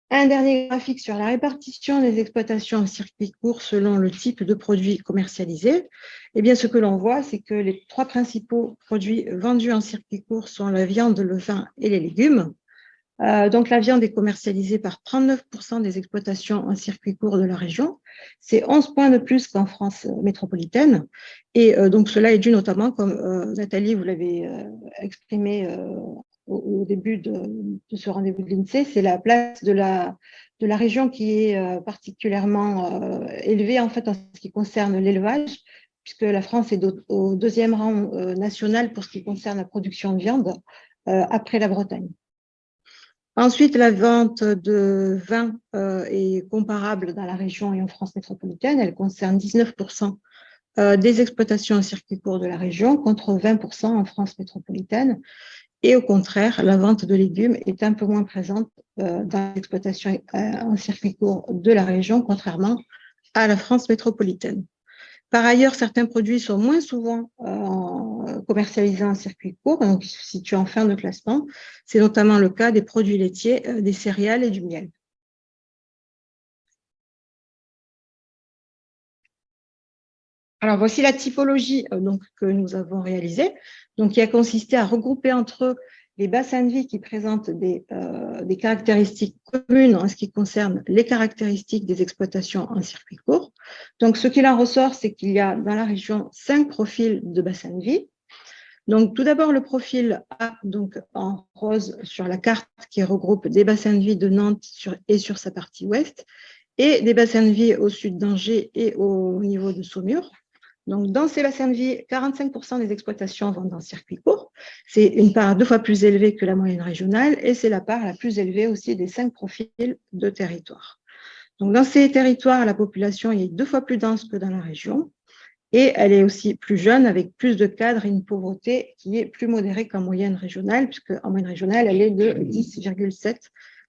Un dernier graphique sur la répartition des exploitations en circuit court selon le type de produits commercialisés. Eh bien, ce que l'on voit, c'est que les 3 principaux produits vendus en circuit court sont la viande, le vin et les légumes. Donc, la viande est commercialisée par 39% des exploitations en circuit court de la région. C'est 11 points de plus qu'en France métropolitaine. Et donc, cela est dû notamment, comme Nathalie, vous l'avez exprimé au début de ce rendez-vous de l'INSEE, c'est la place de la région qui est particulièrement élevée en fait en ce qui concerne l'élevage, puisque la France est au 2e rang national pour ce qui concerne la production de viande, après la Bretagne. Ensuite, la vente de vin est comparable dans la région et en France métropolitaine. Elle concerne 19% des exploitations en circuit court de la région contre 20% en France métropolitaine. Et au contraire, la vente de légumes est un peu moins présente dans l'exploitation en circuit court de la région, contrairement à la France métropolitaine. Par ailleurs, certains produits sont moins souvent commercialisés en circuit court, donc ils se situent en fin de classement. C'est notamment le cas des produits laitiers, des céréales et du miel. Alors, voici la typologie que nous avons réalisée, qui a consisté à regrouper entre eux les bassins de vie qui présentent des caractéristiques communes en ce qui concerne les caractéristiques des exploitations en circuit court. Donc, ce qu'il en ressort, c'est qu'il y a dans la région 5 profils de bassins de vie. Donc, tout d'abord, le profil A, donc en rose sur la carte, qui regroupe des bassins de vie de Nantes et sur sa partie ouest, et des bassins de vie au sud d'Angers et au niveau de Saumur. Donc, dans ces bassins de vie, 45% des exploitations vendent en circuit court. C'est une part 2 fois plus élevée que la moyenne régionale et c'est la part la plus élevée aussi des 5 profils de territoire. Donc, dans ces territoires, la population est 2 fois plus dense que dans la région et elle est aussi plus jeune avec plus de cadres et une pauvreté qui est plus modérée qu'en moyenne régionale, puisque en moyenne régionale, elle est de 10,7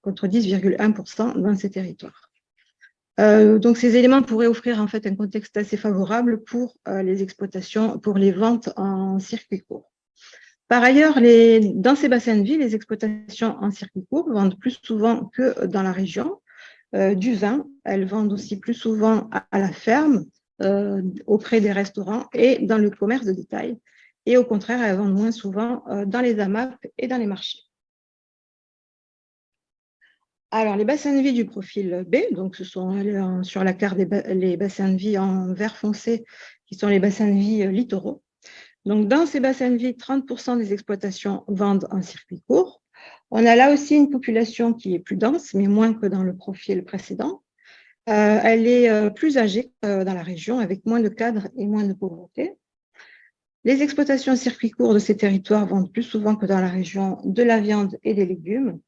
contre 10,1% dans ces territoires. Donc, ces éléments pourraient offrir en fait un contexte assez favorable pour les exploitations, pour les ventes en circuit court. Par ailleurs, dans ces bassins de vie, les exploitations en circuit court vendent plus souvent que dans la région du vin. Elles vendent aussi plus souvent à la ferme, auprès des restaurants et dans le commerce de détail. Et au contraire, elles vendent moins souvent dans les AMAP et dans les marchés. Alors, les bassins de vie du profil B, donc ce sont sur la carte les bassins de vie en vert foncé, qui sont les bassins de vie littoraux. Donc, dans ces bassins de vie, 30% des exploitations vendent en circuit court. On a là aussi une population qui est plus dense, mais moins que dans le profil précédent. Elle est plus âgée dans la région, avec moins de cadres et moins de pauvreté. Les exploitations en circuit court de ces territoires vendent plus souvent que dans la région de la viande et des légumes.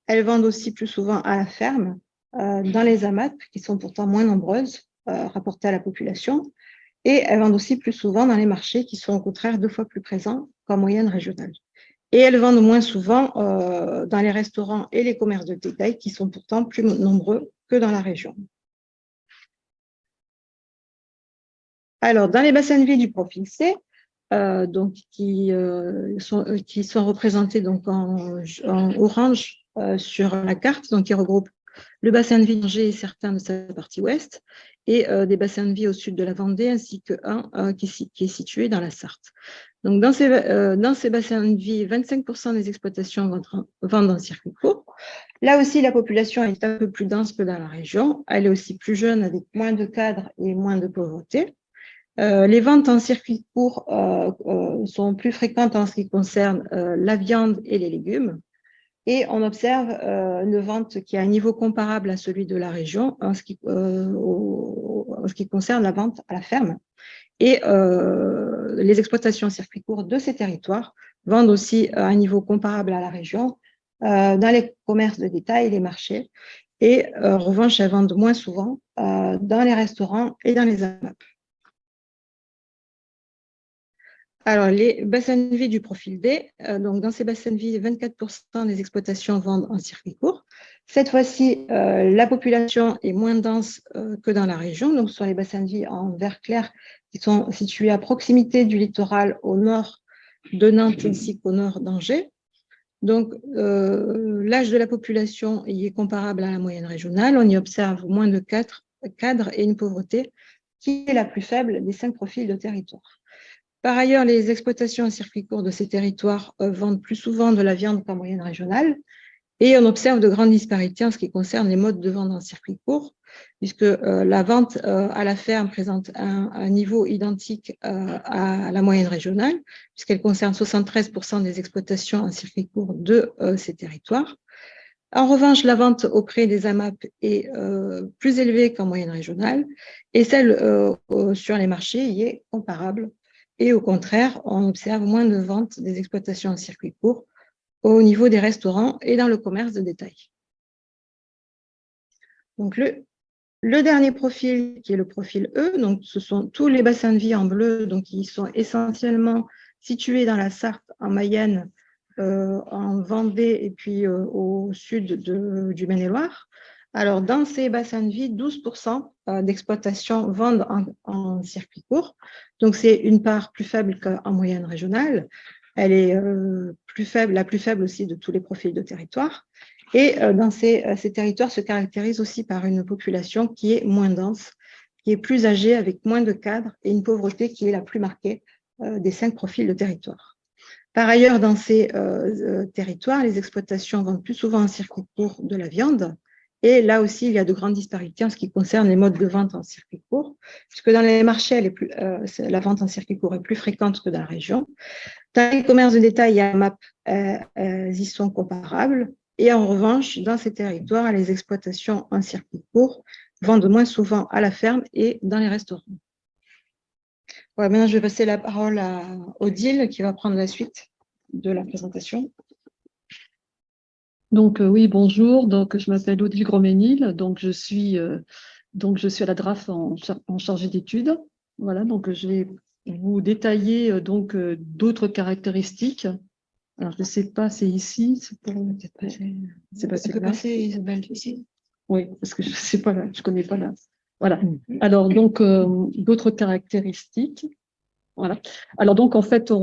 Elles vendent aussi plus souvent à la ferme, dans les AMAP, qui sont pourtant moins nombreuses, rapportées à la population. Et elles vendent aussi plus souvent dans les marchés, qui sont au contraire 2 fois plus présents qu'en moyenne régionale. Et elles vendent moins souvent dans les restaurants et les commerces de détail, qui sont pourtant plus nombreux que dans la région. Alors, dans les bassins de vie du profil C, qui sont représentés donc en orange sur la carte, donc qui regroupe le bassin de vie d'Angers et certains de sa partie ouest, et des bassins de vie au sud de la Vendée, ainsi qu'un qui est situé dans la Sarthe. Donc, dans ces bassins de vie, 25% des exploitations vendent en circuit court. Là aussi, la population est un peu plus dense que dans la région. Elle est aussi plus jeune, avec moins de cadres et moins de pauvreté. Les ventes en circuit court sont plus fréquentes en ce qui concerne la viande et les légumes. Et on observe une vente qui a un niveau comparable à celui de la région en ce qui concerne la vente à la ferme. Et les exploitations en circuit court de ces territoires vendent aussi à un niveau comparable à la région dans les commerces de détail et les marchés. Et en revanche, elles vendent moins souvent dans les restaurants et dans les AMAP. Alors, les bassins de vie du profil D, donc dans ces bassins de vie, 24% des exploitations vendent en circuit court. Cette fois-ci, la population est moins dense que dans la région, donc ce sont les bassins de vie en vert clair qui sont situés à proximité du littoral au nord de Nantes ainsi qu'au nord d'Angers. Donc, l'âge de la population y est comparable à la moyenne régionale. On y observe moins de cadres et une pauvreté qui est la plus faible des 5 profils de territoire. Par ailleurs, les exploitations en circuit court de ces territoires vendent plus souvent de la viande qu'en moyenne régionale, et on observe de grandes disparités en ce qui concerne les modes de vente en circuit court, puisque la vente à la ferme présente un niveau identique à la moyenne régionale, puisqu'elle concerne 73% des exploitations en circuit court de ces territoires. En revanche, la vente auprès des AMAP est plus élevée qu'en moyenne régionale, et celle sur les marchés y est comparable. Et au contraire, on observe moins de ventes des exploitations en circuit court au niveau des restaurants et dans le commerce de détail. Donc, le dernier profil, qui est le profil E, donc ce sont tous les bassins de vie en bleu, donc qui sont essentiellement situés dans la Sarthe, en Mayenne, en Vendée et puis au sud du Maine-et-Loire. Alors, dans ces bassins de vie, 12% d'exploitations vendent en circuit court. Donc, c'est une part plus faible qu'en moyenne régionale. Elle est la plus faible aussi de tous les profils de territoire. Et dans ces territoires se caractérisent aussi par une population qui est moins dense, qui est plus âgée, avec moins de cadres et une pauvreté qui est la plus marquée des 5 profils de territoire. Par ailleurs, dans ces territoires, les exploitations vendent plus souvent en circuit court de la viande. Et là aussi, il y a de grandes disparités en ce qui concerne les modes de vente en circuit court, puisque dans les marchés, la vente en circuit court est plus fréquente que dans la région. Dans les commerces de détail et AMAP, elles y sont comparables. Et en revanche, dans ces territoires, les exploitations en circuit court vendent moins souvent à la ferme et dans les restaurants. Voilà, maintenant, je vais passer la parole à Odile qui va prendre la suite de la présentation. Donc oui, bonjour. Donc je m'appelle Odile Grosménil. Donc je suis à la DRAF en chargée d'études. Voilà, donc je vais vous détailler d'autres caractéristiques. Alors je ne sais pas, c'est ici, c'est pas celle-là. Isabelle, ici. Oui, parce que je sais pas là, je connais pas là. Voilà. Alors donc d'autres caractéristiques. Voilà. Alors donc en fait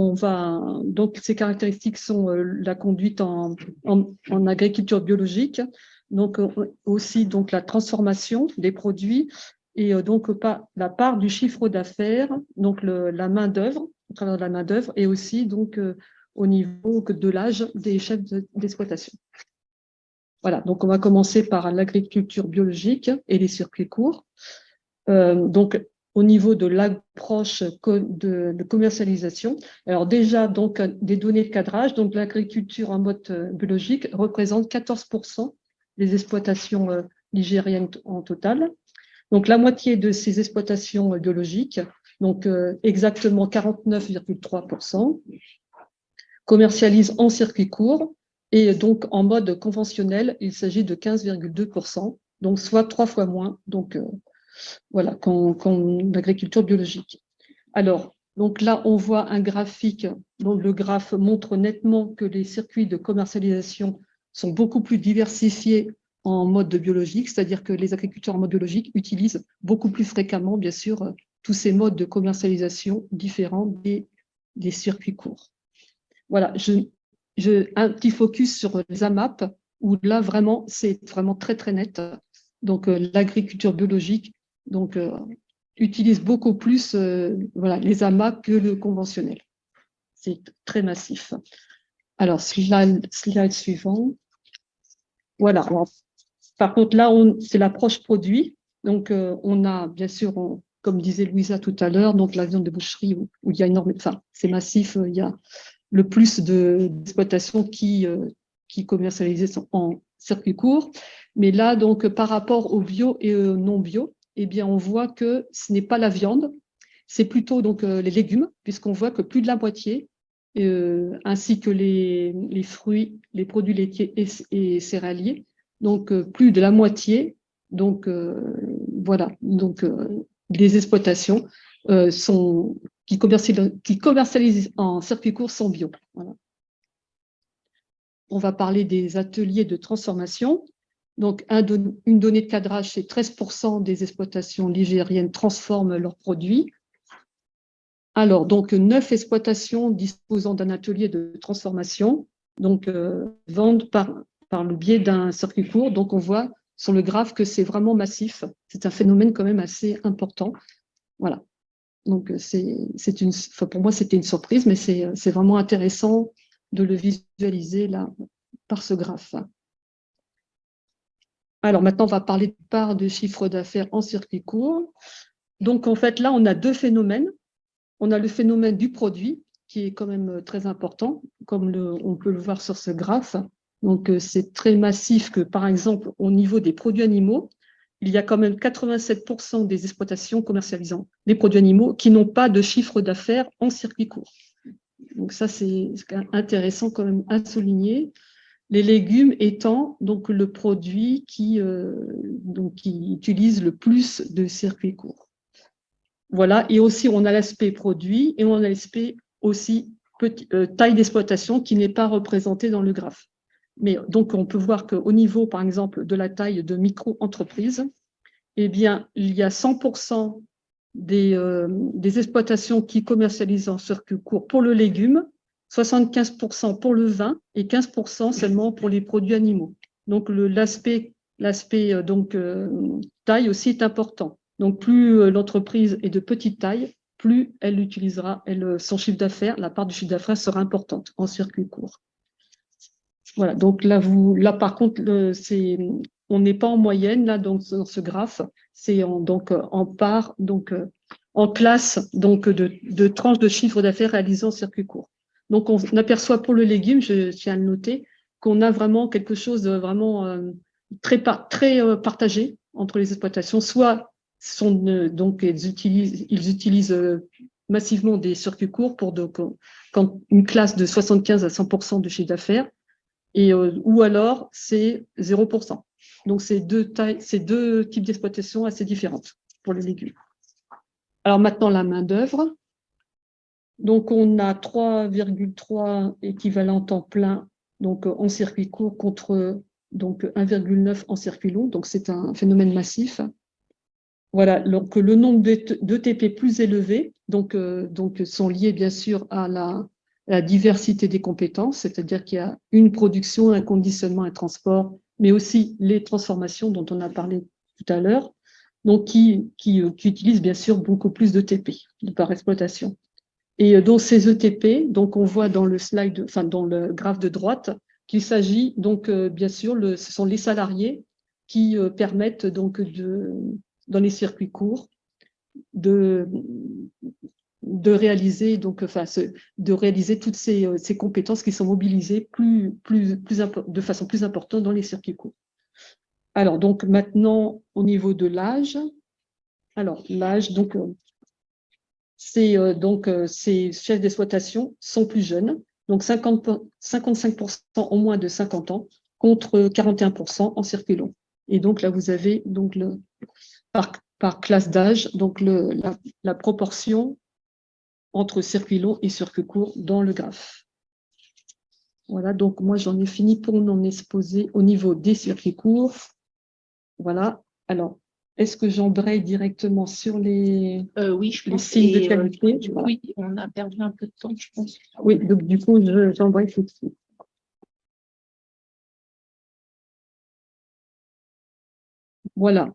ces caractéristiques sont la conduite en agriculture biologique, donc aussi donc la transformation des produits et donc pas la part du chiffre d'affaires, donc la main d'œuvre, au travers de la main d'œuvre, et aussi donc au niveau de l'âge des chefs d'exploitation. Voilà, donc on va commencer par l'agriculture biologique et les circuits courts. Donc au niveau de l'approche de commercialisation. Alors déjà, donc, des données de cadrage, donc l'agriculture en mode biologique représente 14% des exploitations nigériennes en total. Donc la moitié de ces exploitations biologiques, donc exactement 49,3%, commercialisent en circuit court, et donc en mode conventionnel, il s'agit de 15,2%, donc soit 3 fois moins. Donc voilà, qu'en l'agriculture biologique. Alors, donc là, on voit un graphique, donc le graphe montre nettement que les circuits de commercialisation sont beaucoup plus diversifiés en mode biologique, c'est-à-dire que les agriculteurs en mode biologique utilisent beaucoup plus fréquemment, bien sûr, tous ces modes de commercialisation différents des circuits courts. Voilà, un petit focus sur les AMAP. où là, vraiment, c'est vraiment très, très net. Donc, l'agriculture biologique donc, utilise beaucoup plus voilà, les amas que le conventionnel. C'est très massif. Alors, slide suivant. Voilà. Alors, par contre, là, c'est l'approche produit. Donc, on a, bien sûr, comme disait Louisa tout à l'heure, donc la viande de boucherie où il y a énormément, enfin, c'est massif, il y a le plus d'exploitations qui commercialisent en circuit court. Mais là, donc, par rapport au bio et au non bio, eh bien, on voit que ce n'est pas la viande, c'est plutôt donc les légumes, puisqu'on voit que plus de la moitié, ainsi que les fruits, les produits laitiers et céréaliers, donc plus de la moitié, donc voilà, donc les exploitations qui commercialisent en circuit court sont bio. Voilà. On va parler des ateliers de transformation. Donc, une donnée de cadrage, c'est 13% des exploitations ligériennes transforment leurs produits. Alors, donc, 9 exploitations disposant d'un atelier de transformation, donc vendent par le biais d'un circuit court. Donc, on voit sur le graphe que c'est vraiment massif. C'est un phénomène quand même assez important. Voilà. Donc, pour moi, c'était une surprise, mais c'est vraiment intéressant de le visualiser là par ce graphe. Alors, maintenant, on va parler de part de chiffre d'affaires en circuit court. Donc, en fait, là, on a deux phénomènes. On a le phénomène du produit, qui est quand même très important, comme on peut le voir sur ce graphe. Donc, c'est très massif que, par exemple, au niveau des produits animaux, il y a quand même 87% des exploitations commercialisant des produits animaux qui n'ont pas de chiffre d'affaires en circuit court. Donc, ça, c'est intéressant quand même à souligner. Les légumes étant donc le produit qui utilise le plus de circuits courts. Voilà, et aussi on a l'aspect produit et on a l'aspect aussi taille d'exploitation qui n'est pas représentée dans le graphe. Mais donc on peut voir qu'au niveau, par exemple, de la taille de micro-entreprise, eh bien, il y a 100% des exploitations qui commercialisent en circuit court pour le légume, 75% pour le vin et 15% seulement pour les produits animaux. Donc l'aspect taille aussi est important. Donc plus l'entreprise est de petite taille, plus elle utilisera son chiffre d'affaires, la part du chiffre d'affaires sera importante en circuit court. Voilà, donc là par contre, on n'est pas en moyenne là dans ce graphe, c'est en part, donc en classe donc de tranches de chiffre d'affaires réalisées en circuit court. Donc on aperçoit pour le légume, je tiens à le noter, qu'on a vraiment quelque chose de vraiment très partagé entre les exploitations. Soit ils utilisent massivement des circuits courts pour quand une classe de 75 à 100% de chiffre d'affaires, ou alors c'est 0%. Donc c'est deux types d'exploitation assez différentes pour les légumes. Alors maintenant la main d'œuvre. Donc on a 3,3 équivalents temps plein donc en circuit court contre donc 1,9 en circuit long. Donc c'est un phénomène massif. Voilà, donc le nombre d'ETP plus élevé donc sont liés bien sûr à la diversité des compétences, c'est-à-dire qu'il y a une production, un conditionnement, un transport, mais aussi les transformations dont on a parlé tout à l'heure, donc qui utilisent bien sûr beaucoup plus d'ETP par exploitation. Et dans ces ETP, donc on voit dans le slide, enfin dans le graphe de droite, qu'il s'agit donc bien sûr, ce sont les salariés qui permettent donc dans les circuits courts de réaliser toutes ces compétences qui sont mobilisées de façon plus importante dans les circuits courts. Alors donc maintenant au niveau de l'âge, alors l'âge donc ces chefs d'exploitation sont plus jeunes, donc 55% ont moins de 50 ans contre 41% en circuit long. Et donc là vous avez donc par classe d'âge donc la proportion entre circuit long et circuit court dans le graphe. Voilà, donc moi j'en ai fini pour mon exposé au niveau des circuits courts. Voilà, alors est-ce que j'embraye directement sur les signes de qualité? Voilà. Oui, on a perdu un peu de temps, je pense. Oui, donc du coup j'embraye tout de suite. Voilà.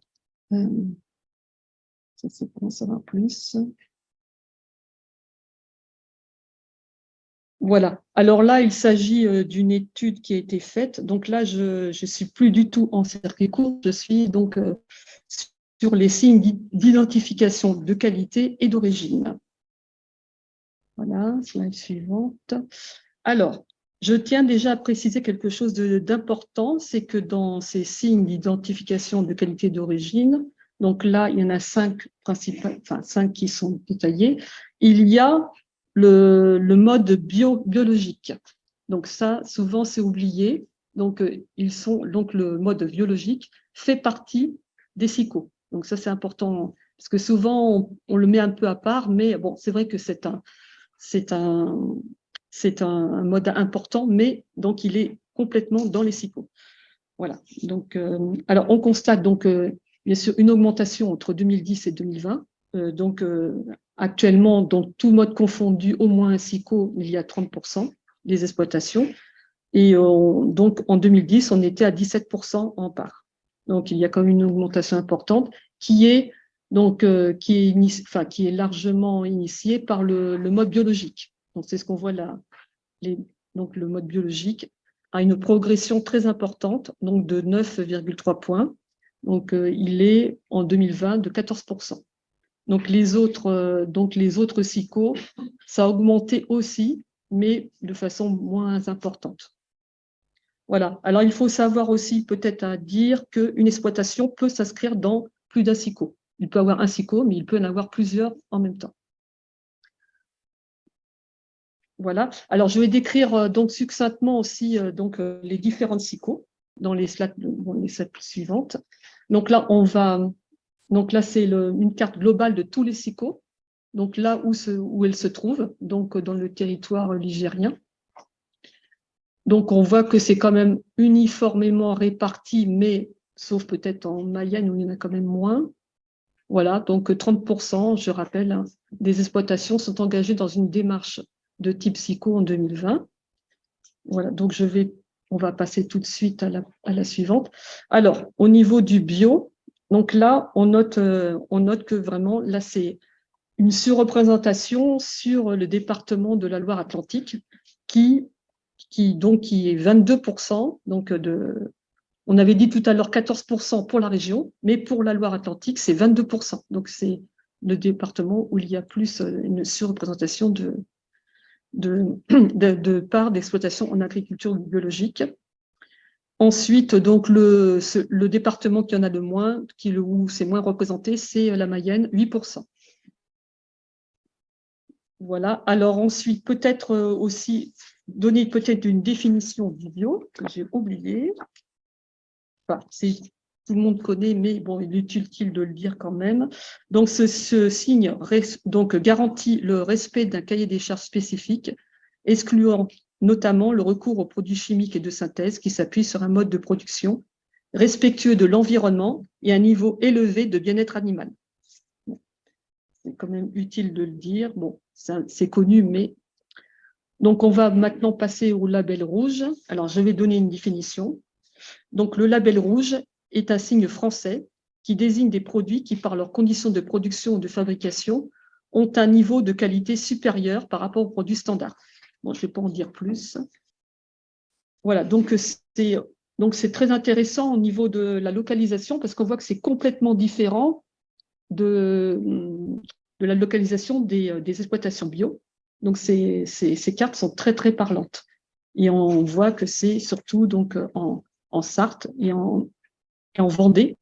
Ça, c'est pour en savoir plus. Voilà. Alors là, il s'agit d'une étude qui a été faite. Donc là, je ne suis plus du tout en circuit court. Je suis donc sur les signes d'identification de qualité et d'origine. Voilà, slide suivante. Alors, je tiens déjà à préciser quelque chose d'important, c'est que dans ces signes d'identification de qualité et d'origine, donc là, il y en a 5 principaux, enfin 5 qui sont détaillés, il y a le mode biologique. Donc ça, souvent, c'est oublié. Donc, donc le mode biologique fait partie des SIQO. Donc ça, c'est important, parce que souvent, on le met un peu à part, mais bon, c'est vrai que c'est un mode important, mais donc il est complètement dans les SIQO. Voilà. Donc, alors, on constate donc bien sûr une augmentation entre 2010 et 2020. Actuellement, dans tout mode confondu, au moins un SIQO, il y a 30% des exploitations. Et donc, en 2010, on était à 17% en part. Donc, il y a quand même une augmentation importante qui est, donc, qui est largement initiée par le mode biologique. Donc, c'est ce qu'on voit là. Donc, le mode biologique a une progression très importante, donc de 9,3 points. Donc, il est en 2020 de 14%. Donc, les autres SIQO, ça a augmenté aussi, mais de façon moins importante. Voilà. Alors, il faut savoir aussi peut-être à dire qu'une exploitation peut s'inscrire dans plus d'un SIQO. Il peut avoir un SIQO, mais il peut en avoir plusieurs en même temps. Voilà. Alors, je vais décrire donc succinctement aussi les différentes SIQO dans les slides suivantes. Donc là, c'est une carte globale de tous les SIQO. Donc là où elles se trouvent, donc dans le territoire ligérien. Donc, on voit que c'est quand même uniformément réparti, mais sauf peut-être en Mayenne où il y en a quand même moins. Voilà, donc 30%, je rappelle, hein, des exploitations sont engagées dans une démarche de type SIQO en 2020. Voilà, donc on va passer tout de suite à la suivante. Alors, au niveau du bio, donc là, on note que vraiment, là, c'est une surreprésentation sur le département de la Loire-Atlantique qui est 22%. Donc on avait dit tout à l'heure 14% pour la région, mais pour la Loire-Atlantique, c'est 22%. Donc c'est le département où il y a plus une surreprésentation de part d'exploitation en agriculture biologique. Ensuite, donc le département qui en a de moins, où c'est moins représenté, c'est la Mayenne, 8%. Voilà. Alors ensuite, peut-être aussi donner peut-être une définition du bio que j'ai oublié. Enfin, tout le monde connaît, mais bon, il est utile de le dire quand même. Donc, ce signe garantit le respect d'un cahier des charges spécifique, excluant notamment le recours aux produits chimiques et de synthèse qui s'appuient sur un mode de production respectueux de l'environnement et un niveau élevé de bien-être animal. C'est quand même utile de le dire. Bon, c'est connu, mais... Donc, on va maintenant passer au label rouge. Alors, je vais donner une définition. Donc, le label rouge est un signe français qui désigne des produits qui, par leurs conditions de production ou de fabrication, ont un niveau de qualité supérieur par rapport aux produits standards. Bon, je ne vais pas en dire plus. Voilà, donc c'est très intéressant au niveau de la localisation parce qu'on voit que c'est complètement différent de la localisation des exploitations bio. Donc, ces cartes sont très, très parlantes. Et on voit que c'est surtout donc, en Sarthe et en Vendée,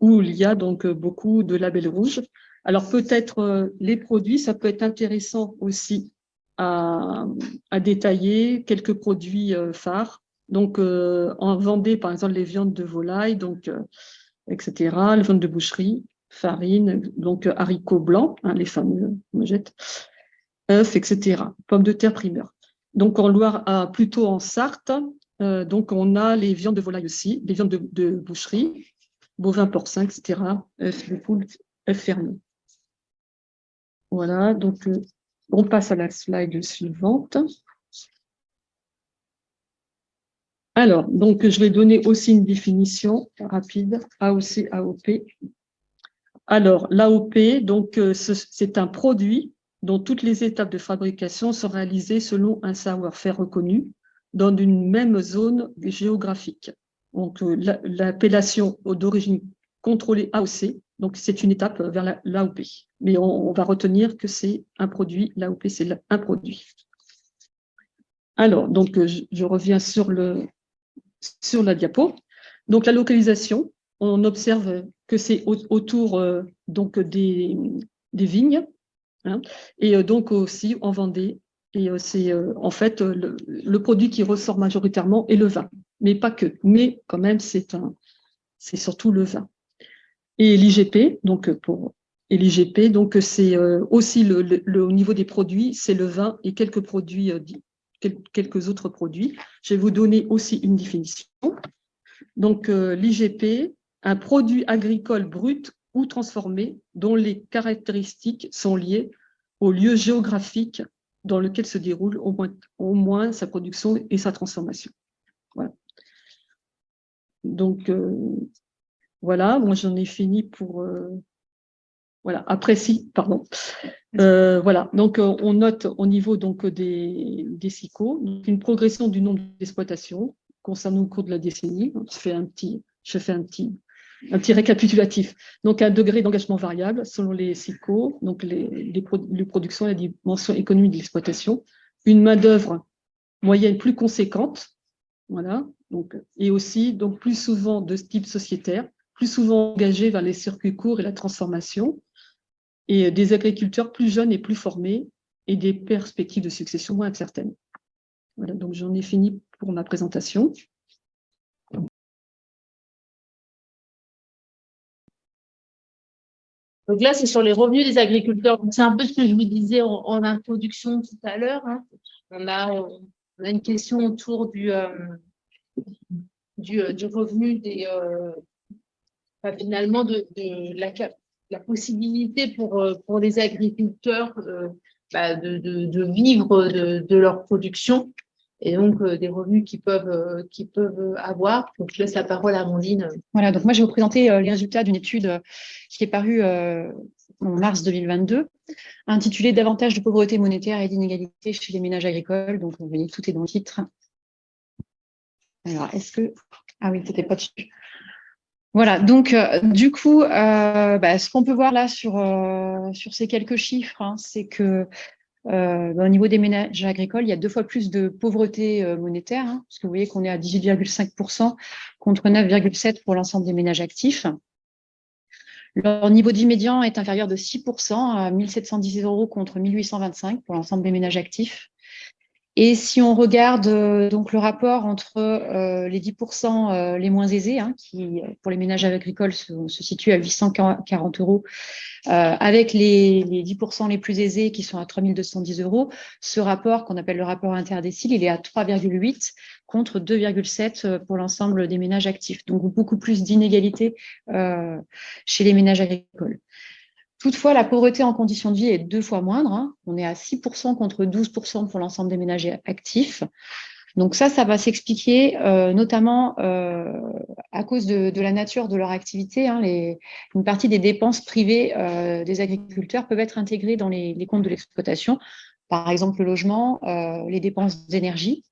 où il y a donc beaucoup de labels rouges. Alors, peut-être les produits, ça peut être intéressant aussi à détailler quelques produits phares. Donc, en Vendée, par exemple, les viandes de volaille, donc, etc., les viandes de boucherie, farine, donc haricots blancs, hein, les fameux mojettes, œufs, etc., pommes de terre primeur. Donc, en Loire, plutôt en Sarthe, donc on a les viandes de volaille aussi, les viandes de boucherie, bovins, porcins, etc., œufs de poule, œufs fermés. Voilà, donc on passe à la slide suivante. Alors, donc, je vais donner aussi une définition rapide, AOC, AOP. Alors, l'AOP, donc, c'est un produit dont toutes les étapes de fabrication sont réalisées selon un savoir-faire reconnu dans une même zone géographique. Donc, l'appellation d'origine contrôlée AOC, donc c'est une étape vers l'AOP. Mais on va retenir que c'est un produit, l'AOP c'est un produit. Alors, donc, je reviens sur la diapo. Donc, la localisation, on observe que c'est autour donc des vignes, hein, et donc aussi en Vendée. Et c'est en fait le produit qui ressort majoritairement est le vin, mais pas que. Mais quand même, c'est surtout le vin. Et l'IGP, donc c'est aussi au niveau des produits, c'est le vin et quelques produits, quelques autres produits. Je vais vous donner aussi une définition. Donc, l'IGP, un produit agricole brut ou transformé dont les caractéristiques sont liées au lieu géographique dans lequel se déroule au moins sa production et sa transformation. Voilà. Donc, voilà, moi j'en ai fini pour... voilà, après si, pardon. Voilà, donc on note au niveau donc, des SICO une progression du nombre d'exploitations concernant au cours de la décennie. Je fais un petit récapitulatif. Donc, un degré d'engagement variable selon les SICO, donc les productions et la dimension économique de l'exploitation. Une main-d'œuvre moyenne plus conséquente, voilà, donc, et aussi donc, plus souvent de type sociétaire, plus souvent engagée vers les circuits courts et la transformation, et des agriculteurs plus jeunes et plus formés, et des perspectives de succession moins incertaines. Voilà, donc j'en ai fini pour ma présentation. Donc là, c'est sur les revenus des agriculteurs. C'est un peu ce que je vous disais en introduction tout à l'heure, hein. On a une question autour du revenu finalement de la possibilité pour les agriculteurs de vivre de leur production et donc des revenus qu'ils peuvent avoir. Donc, je laisse la parole à Amandine. Voilà, donc moi, je vais vous présenter les résultats d'une étude qui est parue en mars 2022, intitulée « Davantage de pauvreté monétaire et d'inégalité chez les ménages agricoles ». Donc, vous voyez, tout est dans le titre. Alors, est-ce que... Ah oui, c'était pas dessus. Voilà, donc du coup, ce qu'on peut voir là sur ces quelques chiffres, hein, c'est que au niveau des ménages agricoles, il y a 2 fois plus de pauvreté monétaire, hein, parce que vous voyez qu'on est à 18,5% contre 9,7% pour l'ensemble des ménages actifs. Leur niveau de vie médian est inférieur de 6% à 1 710 € contre 1 825 pour l'ensemble des ménages actifs. Et si on regarde donc le rapport entre les 10% les moins aisés, hein, qui pour les ménages agricoles se situe à 840 €, avec les 10% les plus aisés qui sont à 3 210 €, ce rapport qu'on appelle le rapport interdécile, il est à 3,8 contre 2,7 pour l'ensemble des ménages actifs. Donc beaucoup plus d'inégalités chez les ménages agricoles. Toutefois, la pauvreté en conditions de vie est 2 fois moindre, hein. On est à 6% contre 12% pour l'ensemble des ménages actifs. Donc ça va s'expliquer notamment à cause de la nature de leur activité, hein. Une partie des dépenses privées des agriculteurs peuvent être intégrées dans les comptes de l'exploitation, par exemple le logement, les dépenses d'énergie.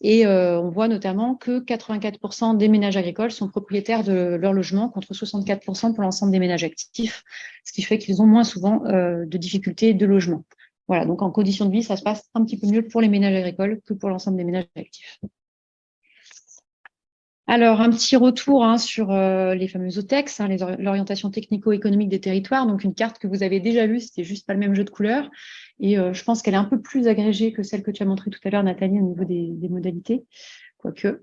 Et on voit notamment que 84% des ménages agricoles sont propriétaires de leur logement contre 64% pour l'ensemble des ménages actifs, ce qui fait qu'ils ont moins souvent de difficultés de logement. Voilà, donc en conditions de vie, ça se passe un petit peu mieux pour les ménages agricoles que pour l'ensemble des ménages actifs. Alors, un petit retour sur les fameux OTEX, l'orientation technico-économique des territoires. Donc, une carte que vous avez déjà vue, c'était juste pas le même jeu de couleurs. Et je pense qu'elle est un peu plus agrégée que celle que tu as montrée tout à l'heure, Nathalie, au niveau des modalités. Quoique.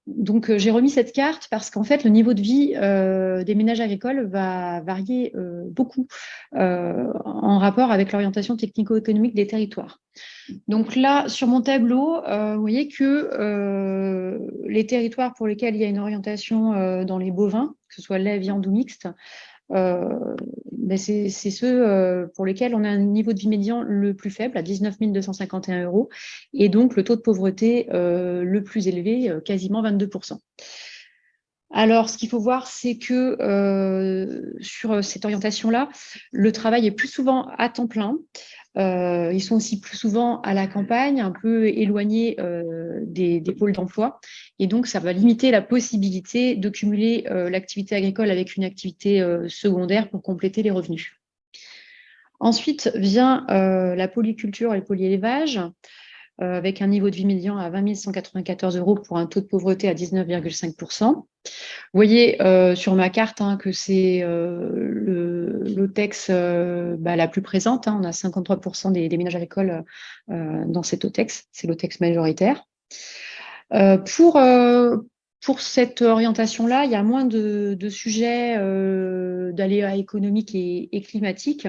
Donc, j'ai remis cette carte parce qu'en fait, le niveau de vie des ménages agricoles va varier beaucoup en rapport avec l'orientation technico-économique des territoires. Donc là, sur mon tableau, vous voyez que les territoires pour lesquels il y a une orientation dans les bovins, que ce soit lait, viande ou mixte, c'est ceux pour lesquels on a un niveau de vie médian le plus faible, à 19 251 €, et donc le taux de pauvreté le plus élevé, quasiment 22%. Alors, ce qu'il faut voir, c'est que sur cette orientation-là, le travail est plus souvent à temps plein. Ils sont aussi plus souvent à la campagne, un peu éloignés des pôles d'emploi. Et donc, ça va limiter la possibilité de cumuler l'activité agricole avec une activité secondaire pour compléter les revenus. Ensuite vient la polyculture et le polyélevage, avec un niveau de vie médian à 20 194 € pour un taux de pauvreté à 19,5%. Vous voyez sur ma carte que c'est l'OTEX la plus présente. On a 53% des ménages agricoles dans cette OTEX. C'est l'OTEX majoritaire. Pour cette orientation-là, il y a moins de sujets d'aléas économiques et climatiques.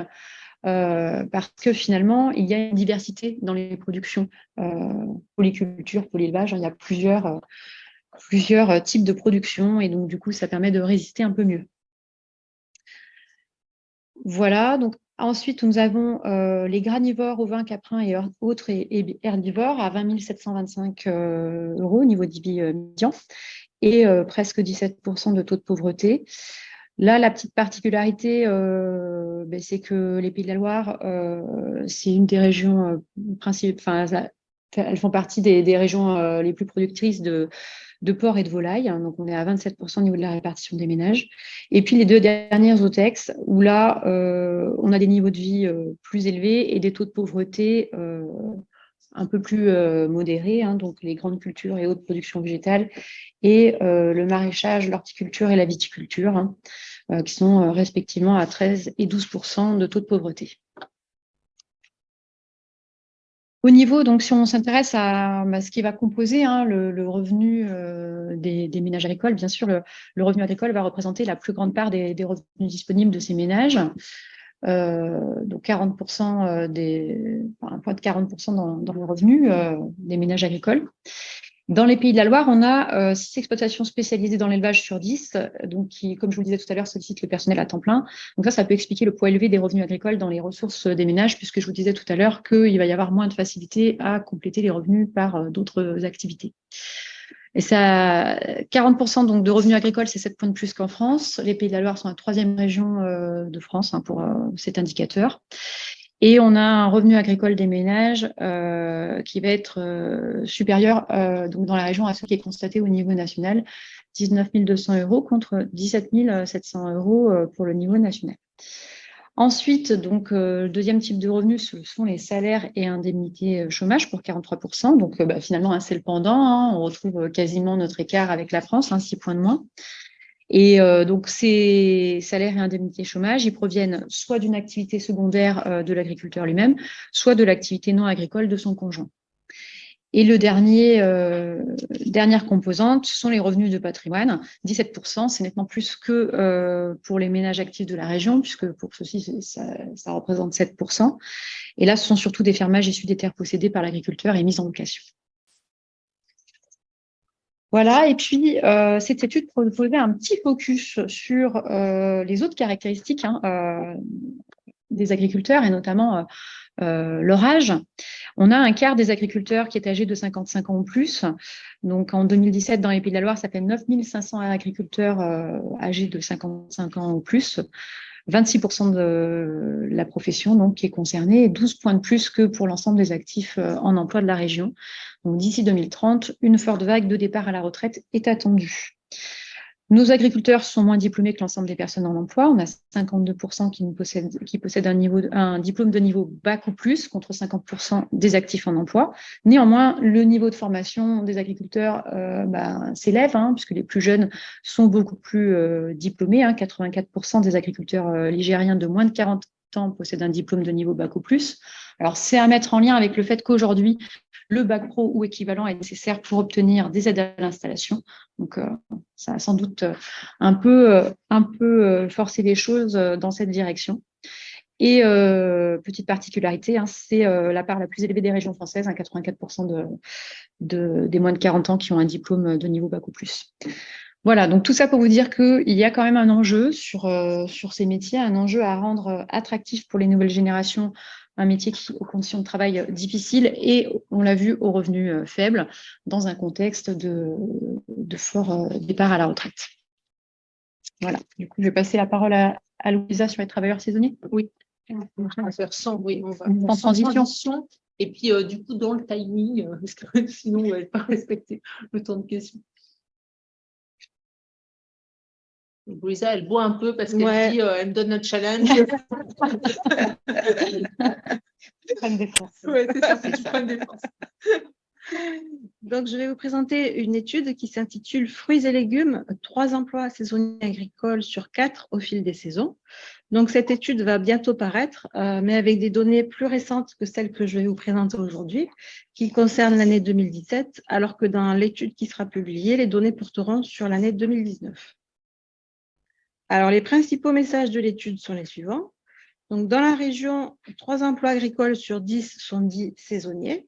Parce que finalement, il y a une diversité dans les productions, polyculture, polyélevage, il y a plusieurs types de production, et donc du coup, ça permet de résister un peu mieux. Voilà, donc ensuite, nous avons les granivores, ovins, caprins et autres et herbivores à 20 725 € au niveau de vie médian, et presque 17% de taux de pauvreté. Là, la petite particularité, c'est que les Pays de la Loire, c'est une des régions principales, elles font partie des régions les plus productrices de porc et de volaille. Donc, on est à 27% au niveau de la répartition des ménages. Et puis, les deux dernières OTEX, où là, on a des niveaux de vie plus élevés et des taux de pauvreté un peu plus modérés, donc les grandes cultures et hautes productions végétales, et le maraîchage, l'horticulture et la viticulture, qui sont respectivement à 13 et 12% de taux de pauvreté. Au niveau, donc, si on s'intéresse à ce qui va composer le revenu des ménages agricoles, bien sûr, le revenu agricole va représenter la plus grande part des revenus disponibles de ces ménages. Donc 40%, un point de 40% dans le revenu des ménages agricoles. Dans les Pays de la Loire, on a 6 exploitations spécialisées dans l'élevage sur 10, donc qui, comme je vous le disais tout à l'heure, sollicitent le personnel à temps plein. Donc ça peut expliquer le poids élevé des revenus agricoles dans les ressources des ménages, puisque je vous disais tout à l'heure qu'il va y avoir moins de facilité à compléter les revenus par d'autres activités. Et ça, 40% donc de revenus agricoles, c'est 7 points de plus qu'en France. Les Pays de la Loire sont la 3e région de France pour cet indicateur. Et on a un revenu agricole des ménages qui va être supérieur donc dans la région à ce qui est constaté au niveau national, 19 200 € contre 17 700 € pour le niveau national. Ensuite, donc, le deuxième type de revenus, ce sont les salaires et indemnités chômage pour 43%. Donc, finalement, c'est le pendant. On retrouve quasiment notre écart avec la France, 6 points de moins. Et donc, ces salaires et indemnités chômage, ils proviennent soit d'une activité secondaire de l'agriculteur lui-même, soit de l'activité non agricole de son conjoint. Et le dernière composante, ce sont les revenus de patrimoine, 17%, c'est nettement plus que pour les ménages actifs de la région, puisque pour ceux-ci, ça représente 7%. Et là, ce sont surtout des fermages issus des terres possédées par l'agriculteur et mises en location. Voilà, et puis cette étude proposait un petit focus sur les autres caractéristiques des agriculteurs, et notamment leur âge. On a un quart des agriculteurs qui est âgé de 55 ans ou plus. Donc en 2017, dans les Pays de la Loire, ça fait 9 500 agriculteurs âgés de 55 ans ou plus. 26% de la profession donc, qui est concernée, et 12 points de plus que pour l'ensemble des actifs en emploi de la région. Donc d'ici 2030, une forte vague de départ à la retraite est attendue. Nos agriculteurs sont moins diplômés que l'ensemble des personnes en emploi. On a 52% qui possèdent un diplôme de niveau bac ou plus, contre 50% des actifs en emploi. Néanmoins, le niveau de formation des agriculteurs s'élève, puisque les plus jeunes sont beaucoup plus diplômés. 84% des agriculteurs ligériens de moins de 40 ans possèdent un diplôme de niveau bac ou plus. Alors, c'est à mettre en lien avec le fait qu'aujourd'hui, le bac pro ou équivalent est nécessaire pour obtenir des aides à l'installation. Donc, ça a sans doute un peu forcé les choses dans cette direction. Et petite particularité, c'est la part la plus élevée des régions françaises, 84% des moins de 40 ans qui ont un diplôme de niveau bac ou plus. Voilà, donc tout ça pour vous dire qu'il y a quand même un enjeu sur ces métiers, un enjeu à rendre attractif pour les nouvelles générations, un métier aux conditions de travail difficiles et, on l'a vu, aux revenus faibles, dans un contexte de fort départ à la retraite. Voilà, du coup, je vais passer la parole à Louisa sur les travailleurs saisonniers. Oui. On va faire sans, oui, on va En sans transition. Et puis, du coup, dans le timing, parce que sinon, on ne va pas respecter le temps de question. Louisa, elle boit un peu parce qu'elle dit, elle me donne notre challenge. Prenne défense. Ouais, c'est ça, c'est prenne défense. Donc, je vais vous présenter une étude qui s'intitule « Fruits et légumes, 3 emplois saisonniers agricoles sur 4 au fil des saisons ». Donc, cette étude va bientôt paraître, mais avec des données plus récentes que celles que je vais vous présenter aujourd'hui, qui concernent l'année 2017, alors que dans l'étude qui sera publiée, les données porteront sur l'année 2019. Alors, les principaux messages de l'étude sont les suivants. Donc, dans la région, 3 emplois agricoles sur 10 sont dits saisonniers.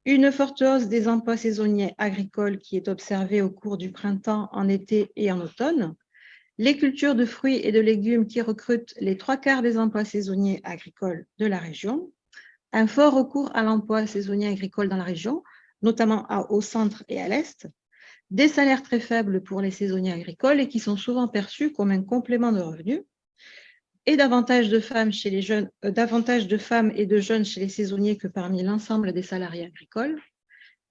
Une forte hausse des emplois saisonniers agricoles qui est observée au cours du printemps, en été et en automne. Les cultures de fruits et de légumes qui recrutent les 3/4 des emplois saisonniers agricoles de la région. Un fort recours à l'emploi saisonnier agricole dans la région, notamment au centre et à l'est. Des salaires très faibles pour les saisonniers agricoles et qui sont souvent perçus comme un complément de revenus. Et davantage de femmes et de jeunes chez les saisonniers que parmi l'ensemble des salariés agricoles.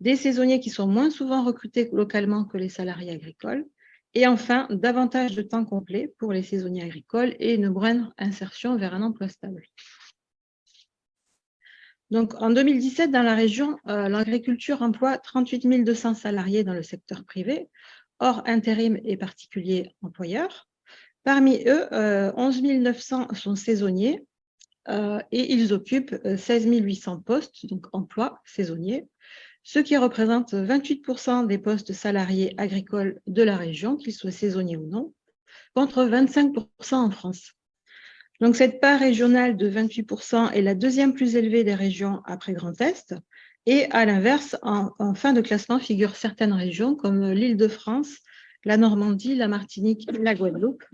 Des saisonniers qui sont moins souvent recrutés localement que les salariés agricoles. Et enfin, davantage de temps complet pour les saisonniers agricoles et une moindre insertion vers un emploi stable. Donc, en 2017, dans la région, l'agriculture emploie 38 200 salariés dans le secteur privé, hors intérim et particuliers employeurs. Parmi eux, 11 900 sont saisonniers et ils occupent 16 800 postes, donc emplois saisonniers, ce qui représente 28% des postes salariés agricoles de la région, qu'ils soient saisonniers ou non, contre 25% en France. Donc, cette part régionale de 28% est la deuxième plus élevée des régions après Grand Est. Et à l'inverse, en fin de classement figurent certaines régions comme l'Île-de-France, la Normandie, la Martinique et la Guadeloupe,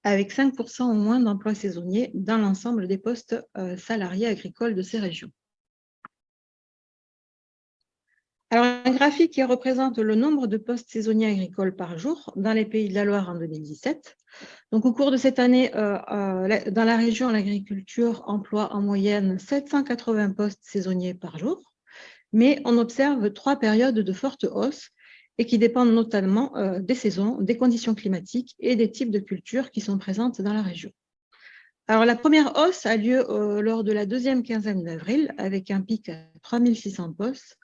avec 5% au moins d'emplois saisonniers dans l'ensemble des postes salariés agricoles de ces régions. Alors, un graphique qui représente le nombre de postes saisonniers agricoles par jour dans les Pays de la Loire en 2017. Donc, au cours de cette année, dans la région, l'agriculture emploie en moyenne 780 postes saisonniers par jour, mais on observe 3 périodes de forte hausse et qui dépendent notamment des saisons, des conditions climatiques et des types de cultures qui sont présentes dans la région. Alors, la première hausse a lieu lors de la deuxième quinzaine d'avril, avec un pic à 3600 postes,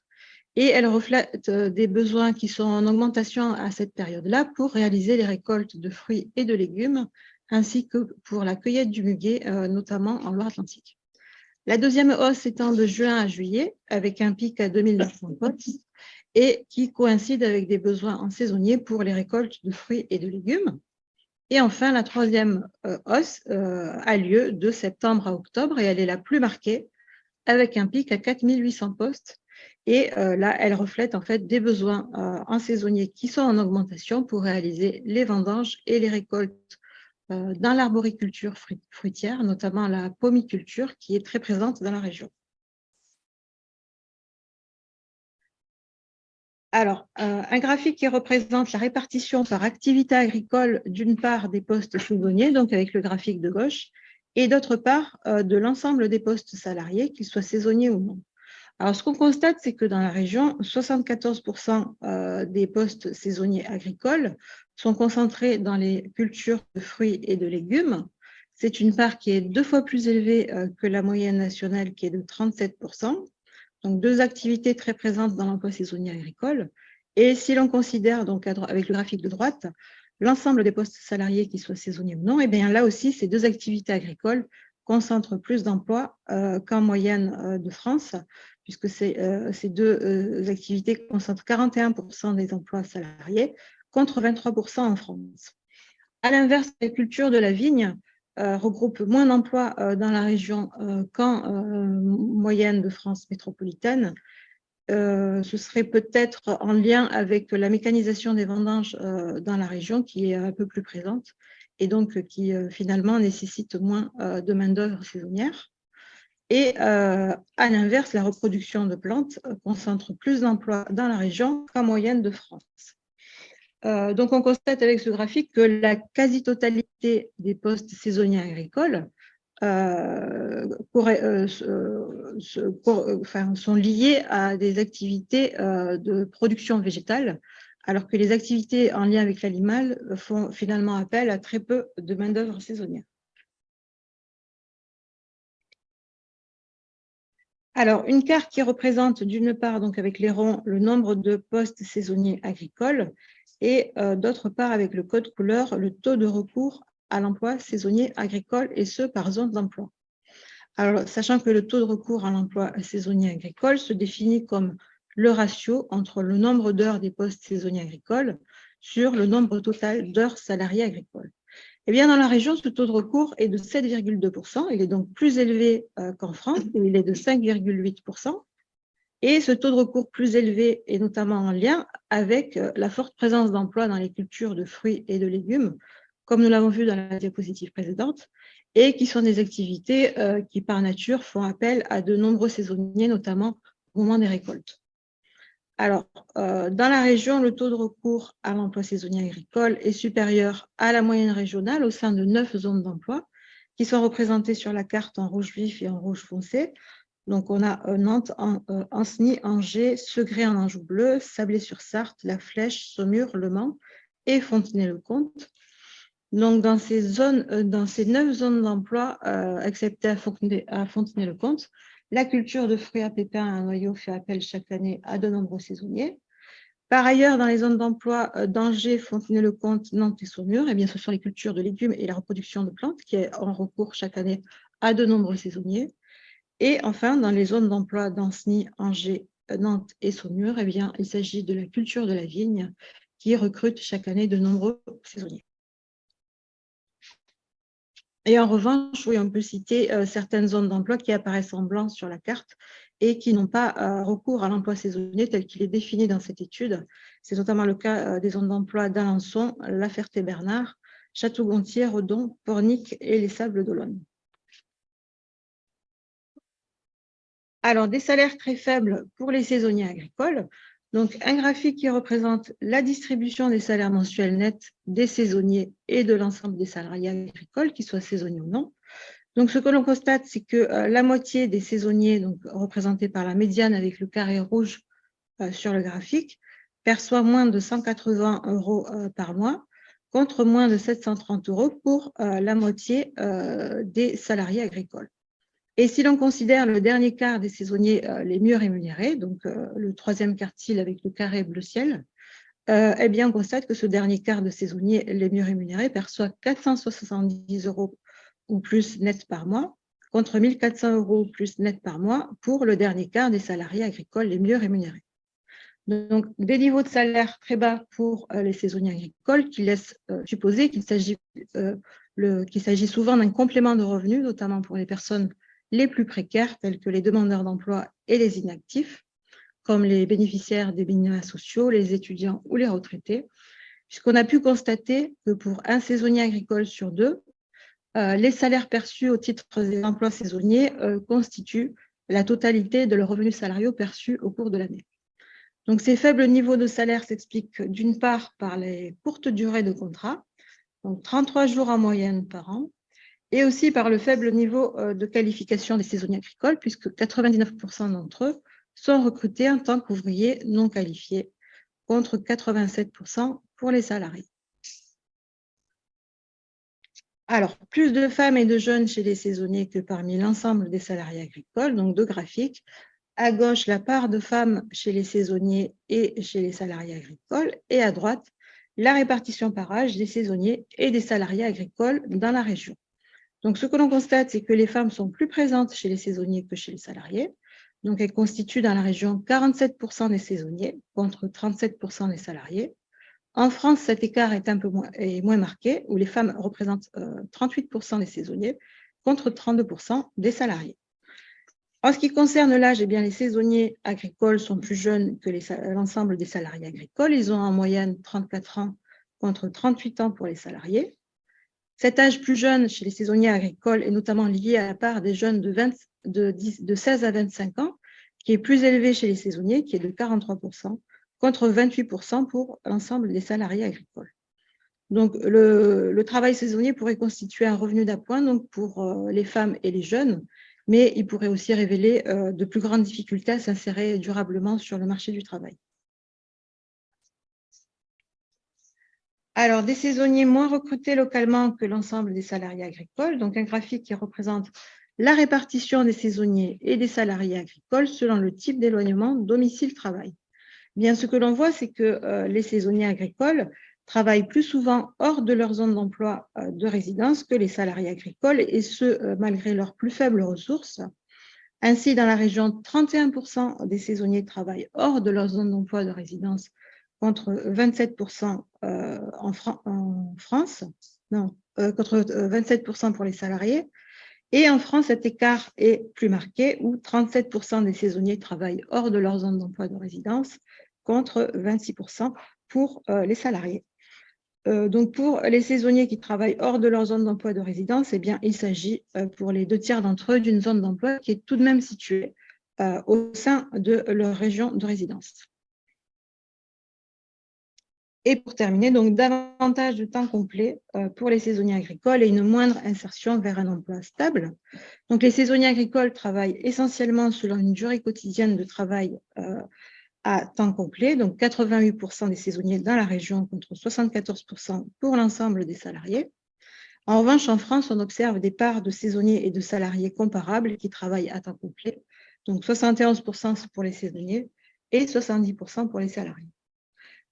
et elle reflète des besoins qui sont en augmentation à cette période-là pour réaliser les récoltes de fruits et de légumes, ainsi que pour la cueillette du muguet, notamment en Loire-Atlantique. La deuxième hausse s'étend de juin à juillet, avec un pic à 2900 postes, et qui coïncide avec des besoins en saisonnier pour les récoltes de fruits et de légumes. Et enfin, la troisième hausse a lieu de septembre à octobre, et elle est la plus marquée, avec un pic à 4800 postes. Et là, elle reflète en fait des besoins en saisonnier qui sont en augmentation pour réaliser les vendanges et les récoltes dans l'arboriculture fruitière, notamment la pomiculture qui est très présente dans la région. Alors, un graphique qui représente la répartition par activité agricole, d'une part des postes saisonniers, donc avec le graphique de gauche, et d'autre part de l'ensemble des postes salariés, qu'ils soient saisonniers ou non. Alors, ce qu'on constate, c'est que dans la région, 74% des postes saisonniers agricoles sont concentrés dans les cultures de fruits et de légumes. C'est une part qui est 2 fois plus élevée que la moyenne nationale, qui est de 37%. Donc, 2 activités très présentes dans l'emploi saisonnier agricole. Et si l'on considère, donc avec le graphique de droite, l'ensemble des postes salariés, qu'ils soient saisonniers ou non, et bien là aussi, ces 2 activités agricoles concentrent plus d'emplois qu'en moyenne de France, puisque ces 2 activités concentrent 41% des emplois salariés contre 23% en France. À l'inverse, la culture de la vigne regroupe moins d'emplois dans la région qu'en moyenne de France métropolitaine, ce serait peut-être en lien avec la mécanisation des vendanges dans la région qui est un peu plus présente et donc qui finalement nécessite moins de main-d'œuvre saisonnière. Et à l'inverse, la reproduction de plantes concentre plus d'emplois dans la région qu'en moyenne de France. Donc, on constate avec ce graphique que la quasi-totalité des postes saisonniers agricoles sont liés à des activités de production végétale, alors que les activités en lien avec l'animal font finalement appel à très peu de main-d'œuvre saisonnière. Alors, une carte qui représente d'une part, donc avec les ronds, le nombre de postes saisonniers agricoles et d'autre part, avec le code couleur, le taux de recours à l'emploi saisonnier agricole et ce, par zone d'emploi. Alors, sachant que le taux de recours à l'emploi saisonnier agricole se définit comme le ratio entre le nombre d'heures des postes saisonniers agricoles sur le nombre total d'heures salariées agricoles. Eh bien, dans la région, ce taux de recours est de 7,2%. Il est donc plus élevé qu'en France, où il est de 5,8%. Et ce taux de recours plus élevé est notamment en lien avec la forte présence d'emplois dans les cultures de fruits et de légumes, comme nous l'avons vu dans la diapositive précédente, et qui sont des activités qui, par nature, font appel à de nombreux saisonniers, notamment au moment des récoltes. Alors, dans la région, le taux de recours à l'emploi saisonnier agricole est supérieur à la moyenne régionale au sein de 9 zones d'emploi qui sont représentées sur la carte en rouge vif et en rouge foncé. Donc, on a Nantes, Ancenis, Angers, Segré en Anjou bleu, Sablé-sur-Sarthe, La Flèche, Saumur, Le Mans et Fontenay-le-Comte. Donc, dans ces 9 zones d'emploi, excepté à Fontenay-le-Comte, la culture de fruits à pépins à noyaux fait appel chaque année à de nombreux saisonniers. Par ailleurs, dans les zones d'emploi d'Angers, Fontenay-le-Comte, Nantes et Saumur, eh bien, ce sont les cultures de légumes et la reproduction de plantes qui ont recours chaque année à de nombreux saisonniers. Et enfin, dans les zones d'emploi d'Ancenis, Angers, Nantes et Saumur, eh bien, il s'agit de la culture de la vigne qui recrute chaque année de nombreux saisonniers. Et en revanche, oui, on peut citer certaines zones d'emploi qui apparaissent en blanc sur la carte et qui n'ont pas recours à l'emploi saisonnier tel qu'il est défini dans cette étude. C'est notamment le cas des zones d'emploi d'Alençon, La Ferté-Bernard, Château-Gontier, Redon, Pornic et les Sables d'Olonne. Alors, des salaires très faibles pour les saisonniers agricoles. Donc, un graphique qui représente la distribution des salaires mensuels nets des saisonniers et de l'ensemble des salariés agricoles, qu'ils soient saisonniers ou non. Donc, ce que l'on constate, c'est que la moitié des saisonniers, donc représentés par la médiane avec le carré rouge sur le graphique, perçoit moins de 180 € par mois, contre moins de 730 € pour la moitié des salariés agricoles. Et si l'on considère le dernier quart des saisonniers les mieux rémunérés, donc le troisième quartile avec le carré bleu ciel, eh bien, on constate que ce dernier quart de saisonniers les mieux rémunérés perçoit 470 € ou plus net par mois, contre 1 400 € ou plus net par mois pour le dernier quart des salariés agricoles les mieux rémunérés. Donc, des niveaux de salaire très bas pour les saisonniers agricoles qui laissent supposer qu'il s'agit souvent d'un complément de revenus, notamment pour les personnes les plus précaires, tels que les demandeurs d'emploi et les inactifs, comme les bénéficiaires des minima sociaux, les étudiants ou les retraités, puisqu'on a pu constater que pour un saisonnier agricole sur deux, les salaires perçus au titre des emplois saisonniers constituent la totalité de leurs revenus salariaux perçus au cours de l'année. Donc, ces faibles niveaux de salaire s'expliquent d'une part par les courtes durées de contrat, donc 33 jours en moyenne par an, et aussi par le faible niveau de qualification des saisonniers agricoles, puisque 99% d'entre eux sont recrutés en tant qu'ouvriers non qualifiés, contre 87% pour les salariés. Alors, plus de femmes et de jeunes chez les saisonniers que parmi l'ensemble des salariés agricoles, donc deux graphiques. À gauche, la part de femmes chez les saisonniers et chez les salariés agricoles, et à droite, la répartition par âge des saisonniers et des salariés agricoles dans la région. Donc, ce que l'on constate, c'est que les femmes sont plus présentes chez les saisonniers que chez les salariés. Donc, elles constituent dans la région 47% des saisonniers contre 37% des salariés. En France, cet écart est moins marqué, où les femmes représentent 38% des saisonniers contre 32% des salariés. En ce qui concerne l'âge, eh bien, les saisonniers agricoles sont plus jeunes que l'ensemble des salariés agricoles. Ils ont en moyenne 34 ans contre 38 ans pour les salariés. Cet âge plus jeune chez les saisonniers agricoles est notamment lié à la part des jeunes de 16 à 25 ans, qui est plus élevée chez les saisonniers, qui est de 43%, contre 28% pour l'ensemble des salariés agricoles. Donc, le travail saisonnier pourrait constituer un revenu d'appoint donc pour les femmes et les jeunes, mais il pourrait aussi révéler de plus grandes difficultés à s'insérer durablement sur le marché du travail. Alors, des saisonniers moins recrutés localement que l'ensemble des salariés agricoles, donc un graphique qui représente la répartition des saisonniers et des salariés agricoles selon le type d'éloignement domicile-travail. Bien, ce que l'on voit, c'est que les saisonniers agricoles travaillent plus souvent hors de leur zone d'emploi de résidence que les salariés agricoles, et ce, malgré leurs plus faibles ressources. Ainsi, dans la région, 31% des saisonniers travaillent hors de leur zone d'emploi de résidence, contre 27% en France, contre 27% pour les salariés. Et en France, cet écart est plus marqué, où 37% des saisonniers travaillent hors de leur zone d'emploi de résidence, contre 26% pour les salariés. Donc, pour les saisonniers qui travaillent hors de leur zone d'emploi de résidence, eh bien, il s'agit pour les 2/3 d'entre eux d'une zone d'emploi qui est tout de même située au sein de leur région de résidence. Et pour terminer, donc davantage de temps complet pour les saisonniers agricoles et une moindre insertion vers un emploi stable. Donc, les saisonniers agricoles travaillent essentiellement selon une durée quotidienne de travail à temps complet, donc 88% des saisonniers dans la région contre 74% pour l'ensemble des salariés. En revanche, en France, on observe des parts de saisonniers et de salariés comparables qui travaillent à temps complet, donc 71% pour les saisonniers et 70% pour les salariés.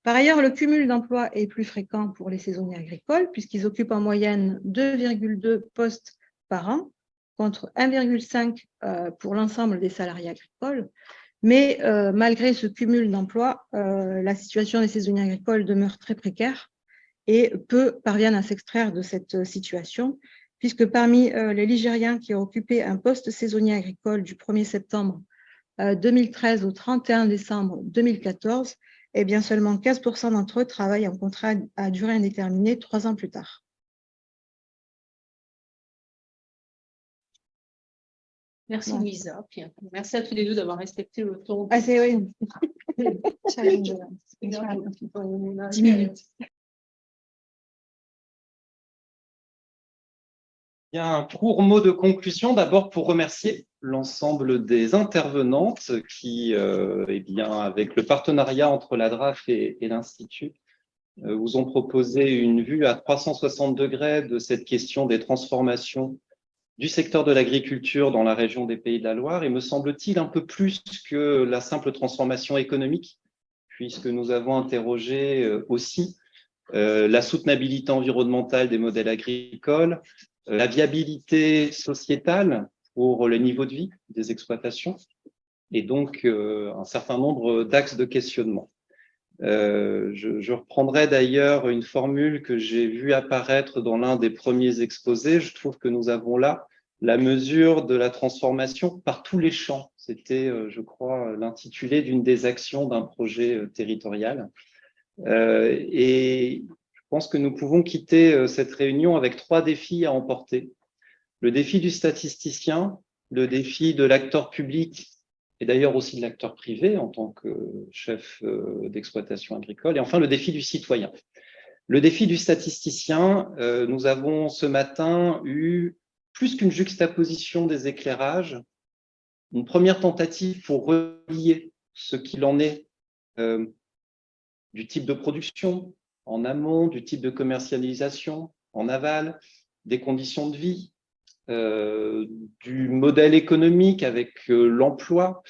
Par ailleurs, le cumul d'emplois est plus fréquent pour les saisonniers agricoles, puisqu'ils occupent en moyenne 2,2 postes par an, contre 1,5 pour l'ensemble des salariés agricoles. Mais malgré ce cumul d'emplois, la situation des saisonniers agricoles demeure très précaire et peu parviennent à s'extraire de cette situation, puisque parmi les Ligériens qui ont occupé un poste saisonnier agricole du 1er septembre 2013 au 31 décembre 2014, eh bien seulement 15% d'entre eux travaillent en contrat à durée indéterminée 3 ans plus tard. Merci Louisa. Puis, merci à tous les deux d'avoir respecté le temps. Ah, c'est oui. 10 minutes. Il y a un court mot de conclusion, d'abord pour remercier l'ensemble des intervenantes qui, eh bien, avec le partenariat entre la DRAF et l'Institut, vous ont proposé une vue à 360 degrés de cette question des transformations du secteur de l'agriculture dans la région des Pays de la Loire, et me semble-t-il un peu plus que la simple transformation économique, puisque nous avons interrogé aussi la soutenabilité environnementale des modèles agricoles, la viabilité sociétale pour les niveaux de vie des exploitations, et donc un certain nombre d'axes de questionnement. Je reprendrai d'ailleurs une formule que j'ai vue apparaître dans l'un des premiers exposés. Je trouve que nous avons là la mesure de la transformation par tous les champs. C'était, je crois, l'intitulé d'une des actions d'un projet territorial. Et je pense que nous pouvons quitter cette réunion avec 3 défis à emporter. Le défi du statisticien, le défi de l'acteur public et d'ailleurs aussi de l'acteur privé en tant que chef d'exploitation agricole, et enfin le défi du citoyen. Le défi du statisticien, nous avons ce matin eu plus qu'une juxtaposition des éclairages, une première tentative pour relier ce qu'il en est du type de production en amont, du type de commercialisation en aval, des conditions de vie, du modèle économique avec l'emploi,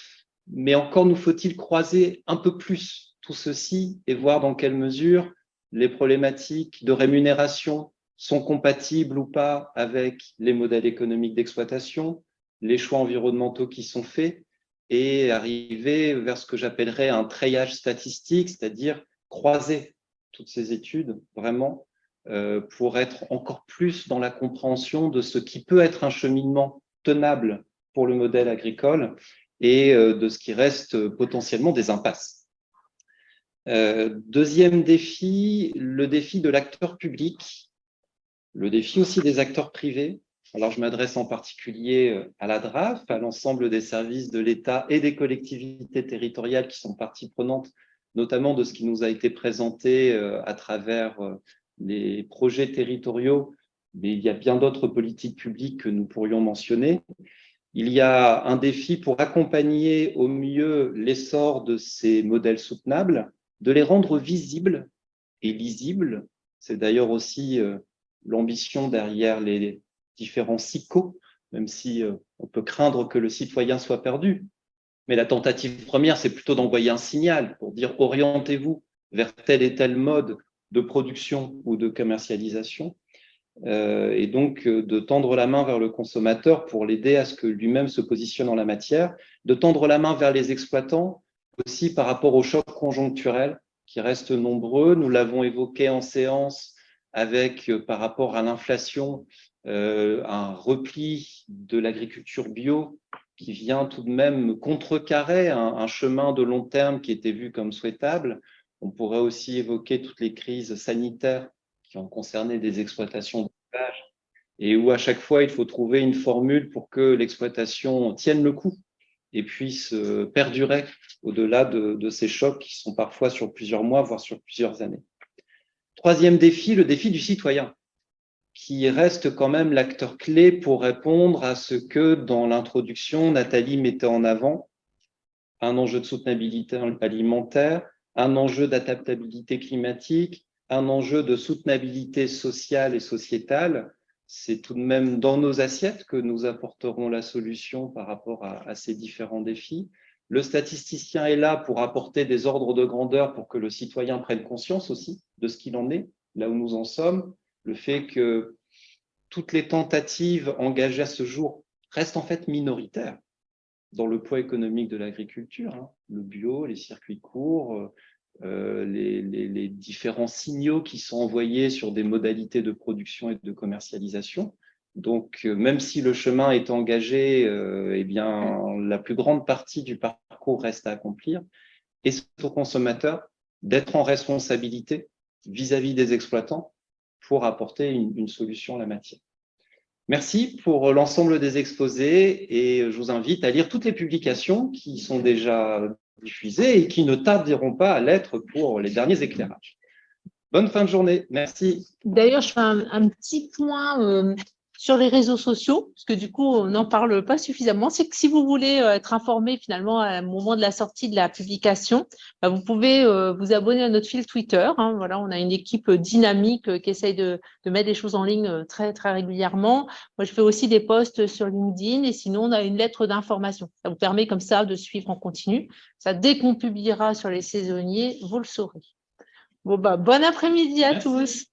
mais encore nous faut-il croiser un peu plus tout ceci et voir dans quelle mesure les problématiques de rémunération sont compatibles ou pas avec les modèles économiques d'exploitation, les choix environnementaux qui sont faits, et arriver vers ce que j'appellerais un treillage statistique, c'est-à-dire croiser toutes ces études vraiment pour être encore plus dans la compréhension de ce qui peut être un cheminement tenable pour le modèle agricole et de ce qui reste potentiellement des impasses. Deuxième défi, le défi de l'acteur public, le défi aussi des acteurs privés. Alors, je m'adresse en particulier à la DRAF, à l'ensemble des services de l'État et des collectivités territoriales qui sont parties prenantes, notamment de ce qui nous a été présenté à travers les projets territoriaux, mais il y a bien d'autres politiques publiques que nous pourrions mentionner. Il y a un défi pour accompagner au mieux l'essor de ces modèles soutenables, de les rendre visibles et lisibles. C'est d'ailleurs aussi l'ambition derrière les différents SICO, même si on peut craindre que le citoyen soit perdu. Mais la tentative première, c'est plutôt d'envoyer un signal pour dire orientez-vous vers tel et tel mode de production ou de commercialisation. Et donc de tendre la main vers le consommateur pour l'aider à ce que lui-même se positionne en la matière, de tendre la main vers les exploitants aussi par rapport aux chocs conjoncturels qui restent nombreux. Nous l'avons évoqué en séance avec, par rapport à l'inflation, un repli de l'agriculture bio qui vient tout de même contrecarrer un chemin de long terme qui était vu comme souhaitable. On pourrait aussi évoquer toutes les crises sanitaires qui ont concerné des exploitations d'élevage et où à chaque fois il faut trouver une formule pour que l'exploitation tienne le coup et puisse perdurer au-delà de ces chocs qui sont parfois sur plusieurs mois, voire sur plusieurs années. Troisième défi, le défi du citoyen, qui reste quand même l'acteur clé pour répondre à ce que dans l'introduction, Nathalie mettait en avant, un enjeu de soutenabilité alimentaire, un enjeu d'adaptabilité climatique, un enjeu de soutenabilité sociale et sociétale. C'est tout de même dans nos assiettes que nous apporterons la solution par rapport à ces différents défis. Le statisticien est là pour apporter des ordres de grandeur pour que le citoyen prenne conscience aussi de ce qu'il en est, là où nous en sommes. Le fait que toutes les tentatives engagées à ce jour restent en fait minoritaires dans le poids économique de l'agriculture, hein. Le bio, les circuits courts, les différents signaux qui sont envoyés sur des modalités de production et de commercialisation. Donc, même si le chemin est engagé, eh bien, la plus grande partie du parcours reste à accomplir. Et c'est au consommateur d'être en responsabilité vis-à-vis des exploitants pour apporter une solution à la matière. Merci pour l'ensemble des exposés et je vous invite à lire toutes les publications qui sont déjà diffusées et qui ne tarderont pas à l'être pour les derniers éclairages. Bonne fin de journée. Merci. D'ailleurs, je fais un petit point sur les réseaux sociaux, parce que du coup, on n'en parle pas suffisamment. C'est que si vous voulez être informé finalement à un moment de la sortie de la publication, vous pouvez vous abonner à notre fil Twitter. Hein. Voilà, on a une équipe dynamique qui essaye de mettre des choses en ligne très, très régulièrement. Moi, je fais aussi des posts sur LinkedIn et sinon, on a une lettre d'information. Ça vous permet comme ça de suivre en continu. Ça, dès qu'on publiera sur les saisonniers, vous le saurez. Bon, bon après-midi à tous.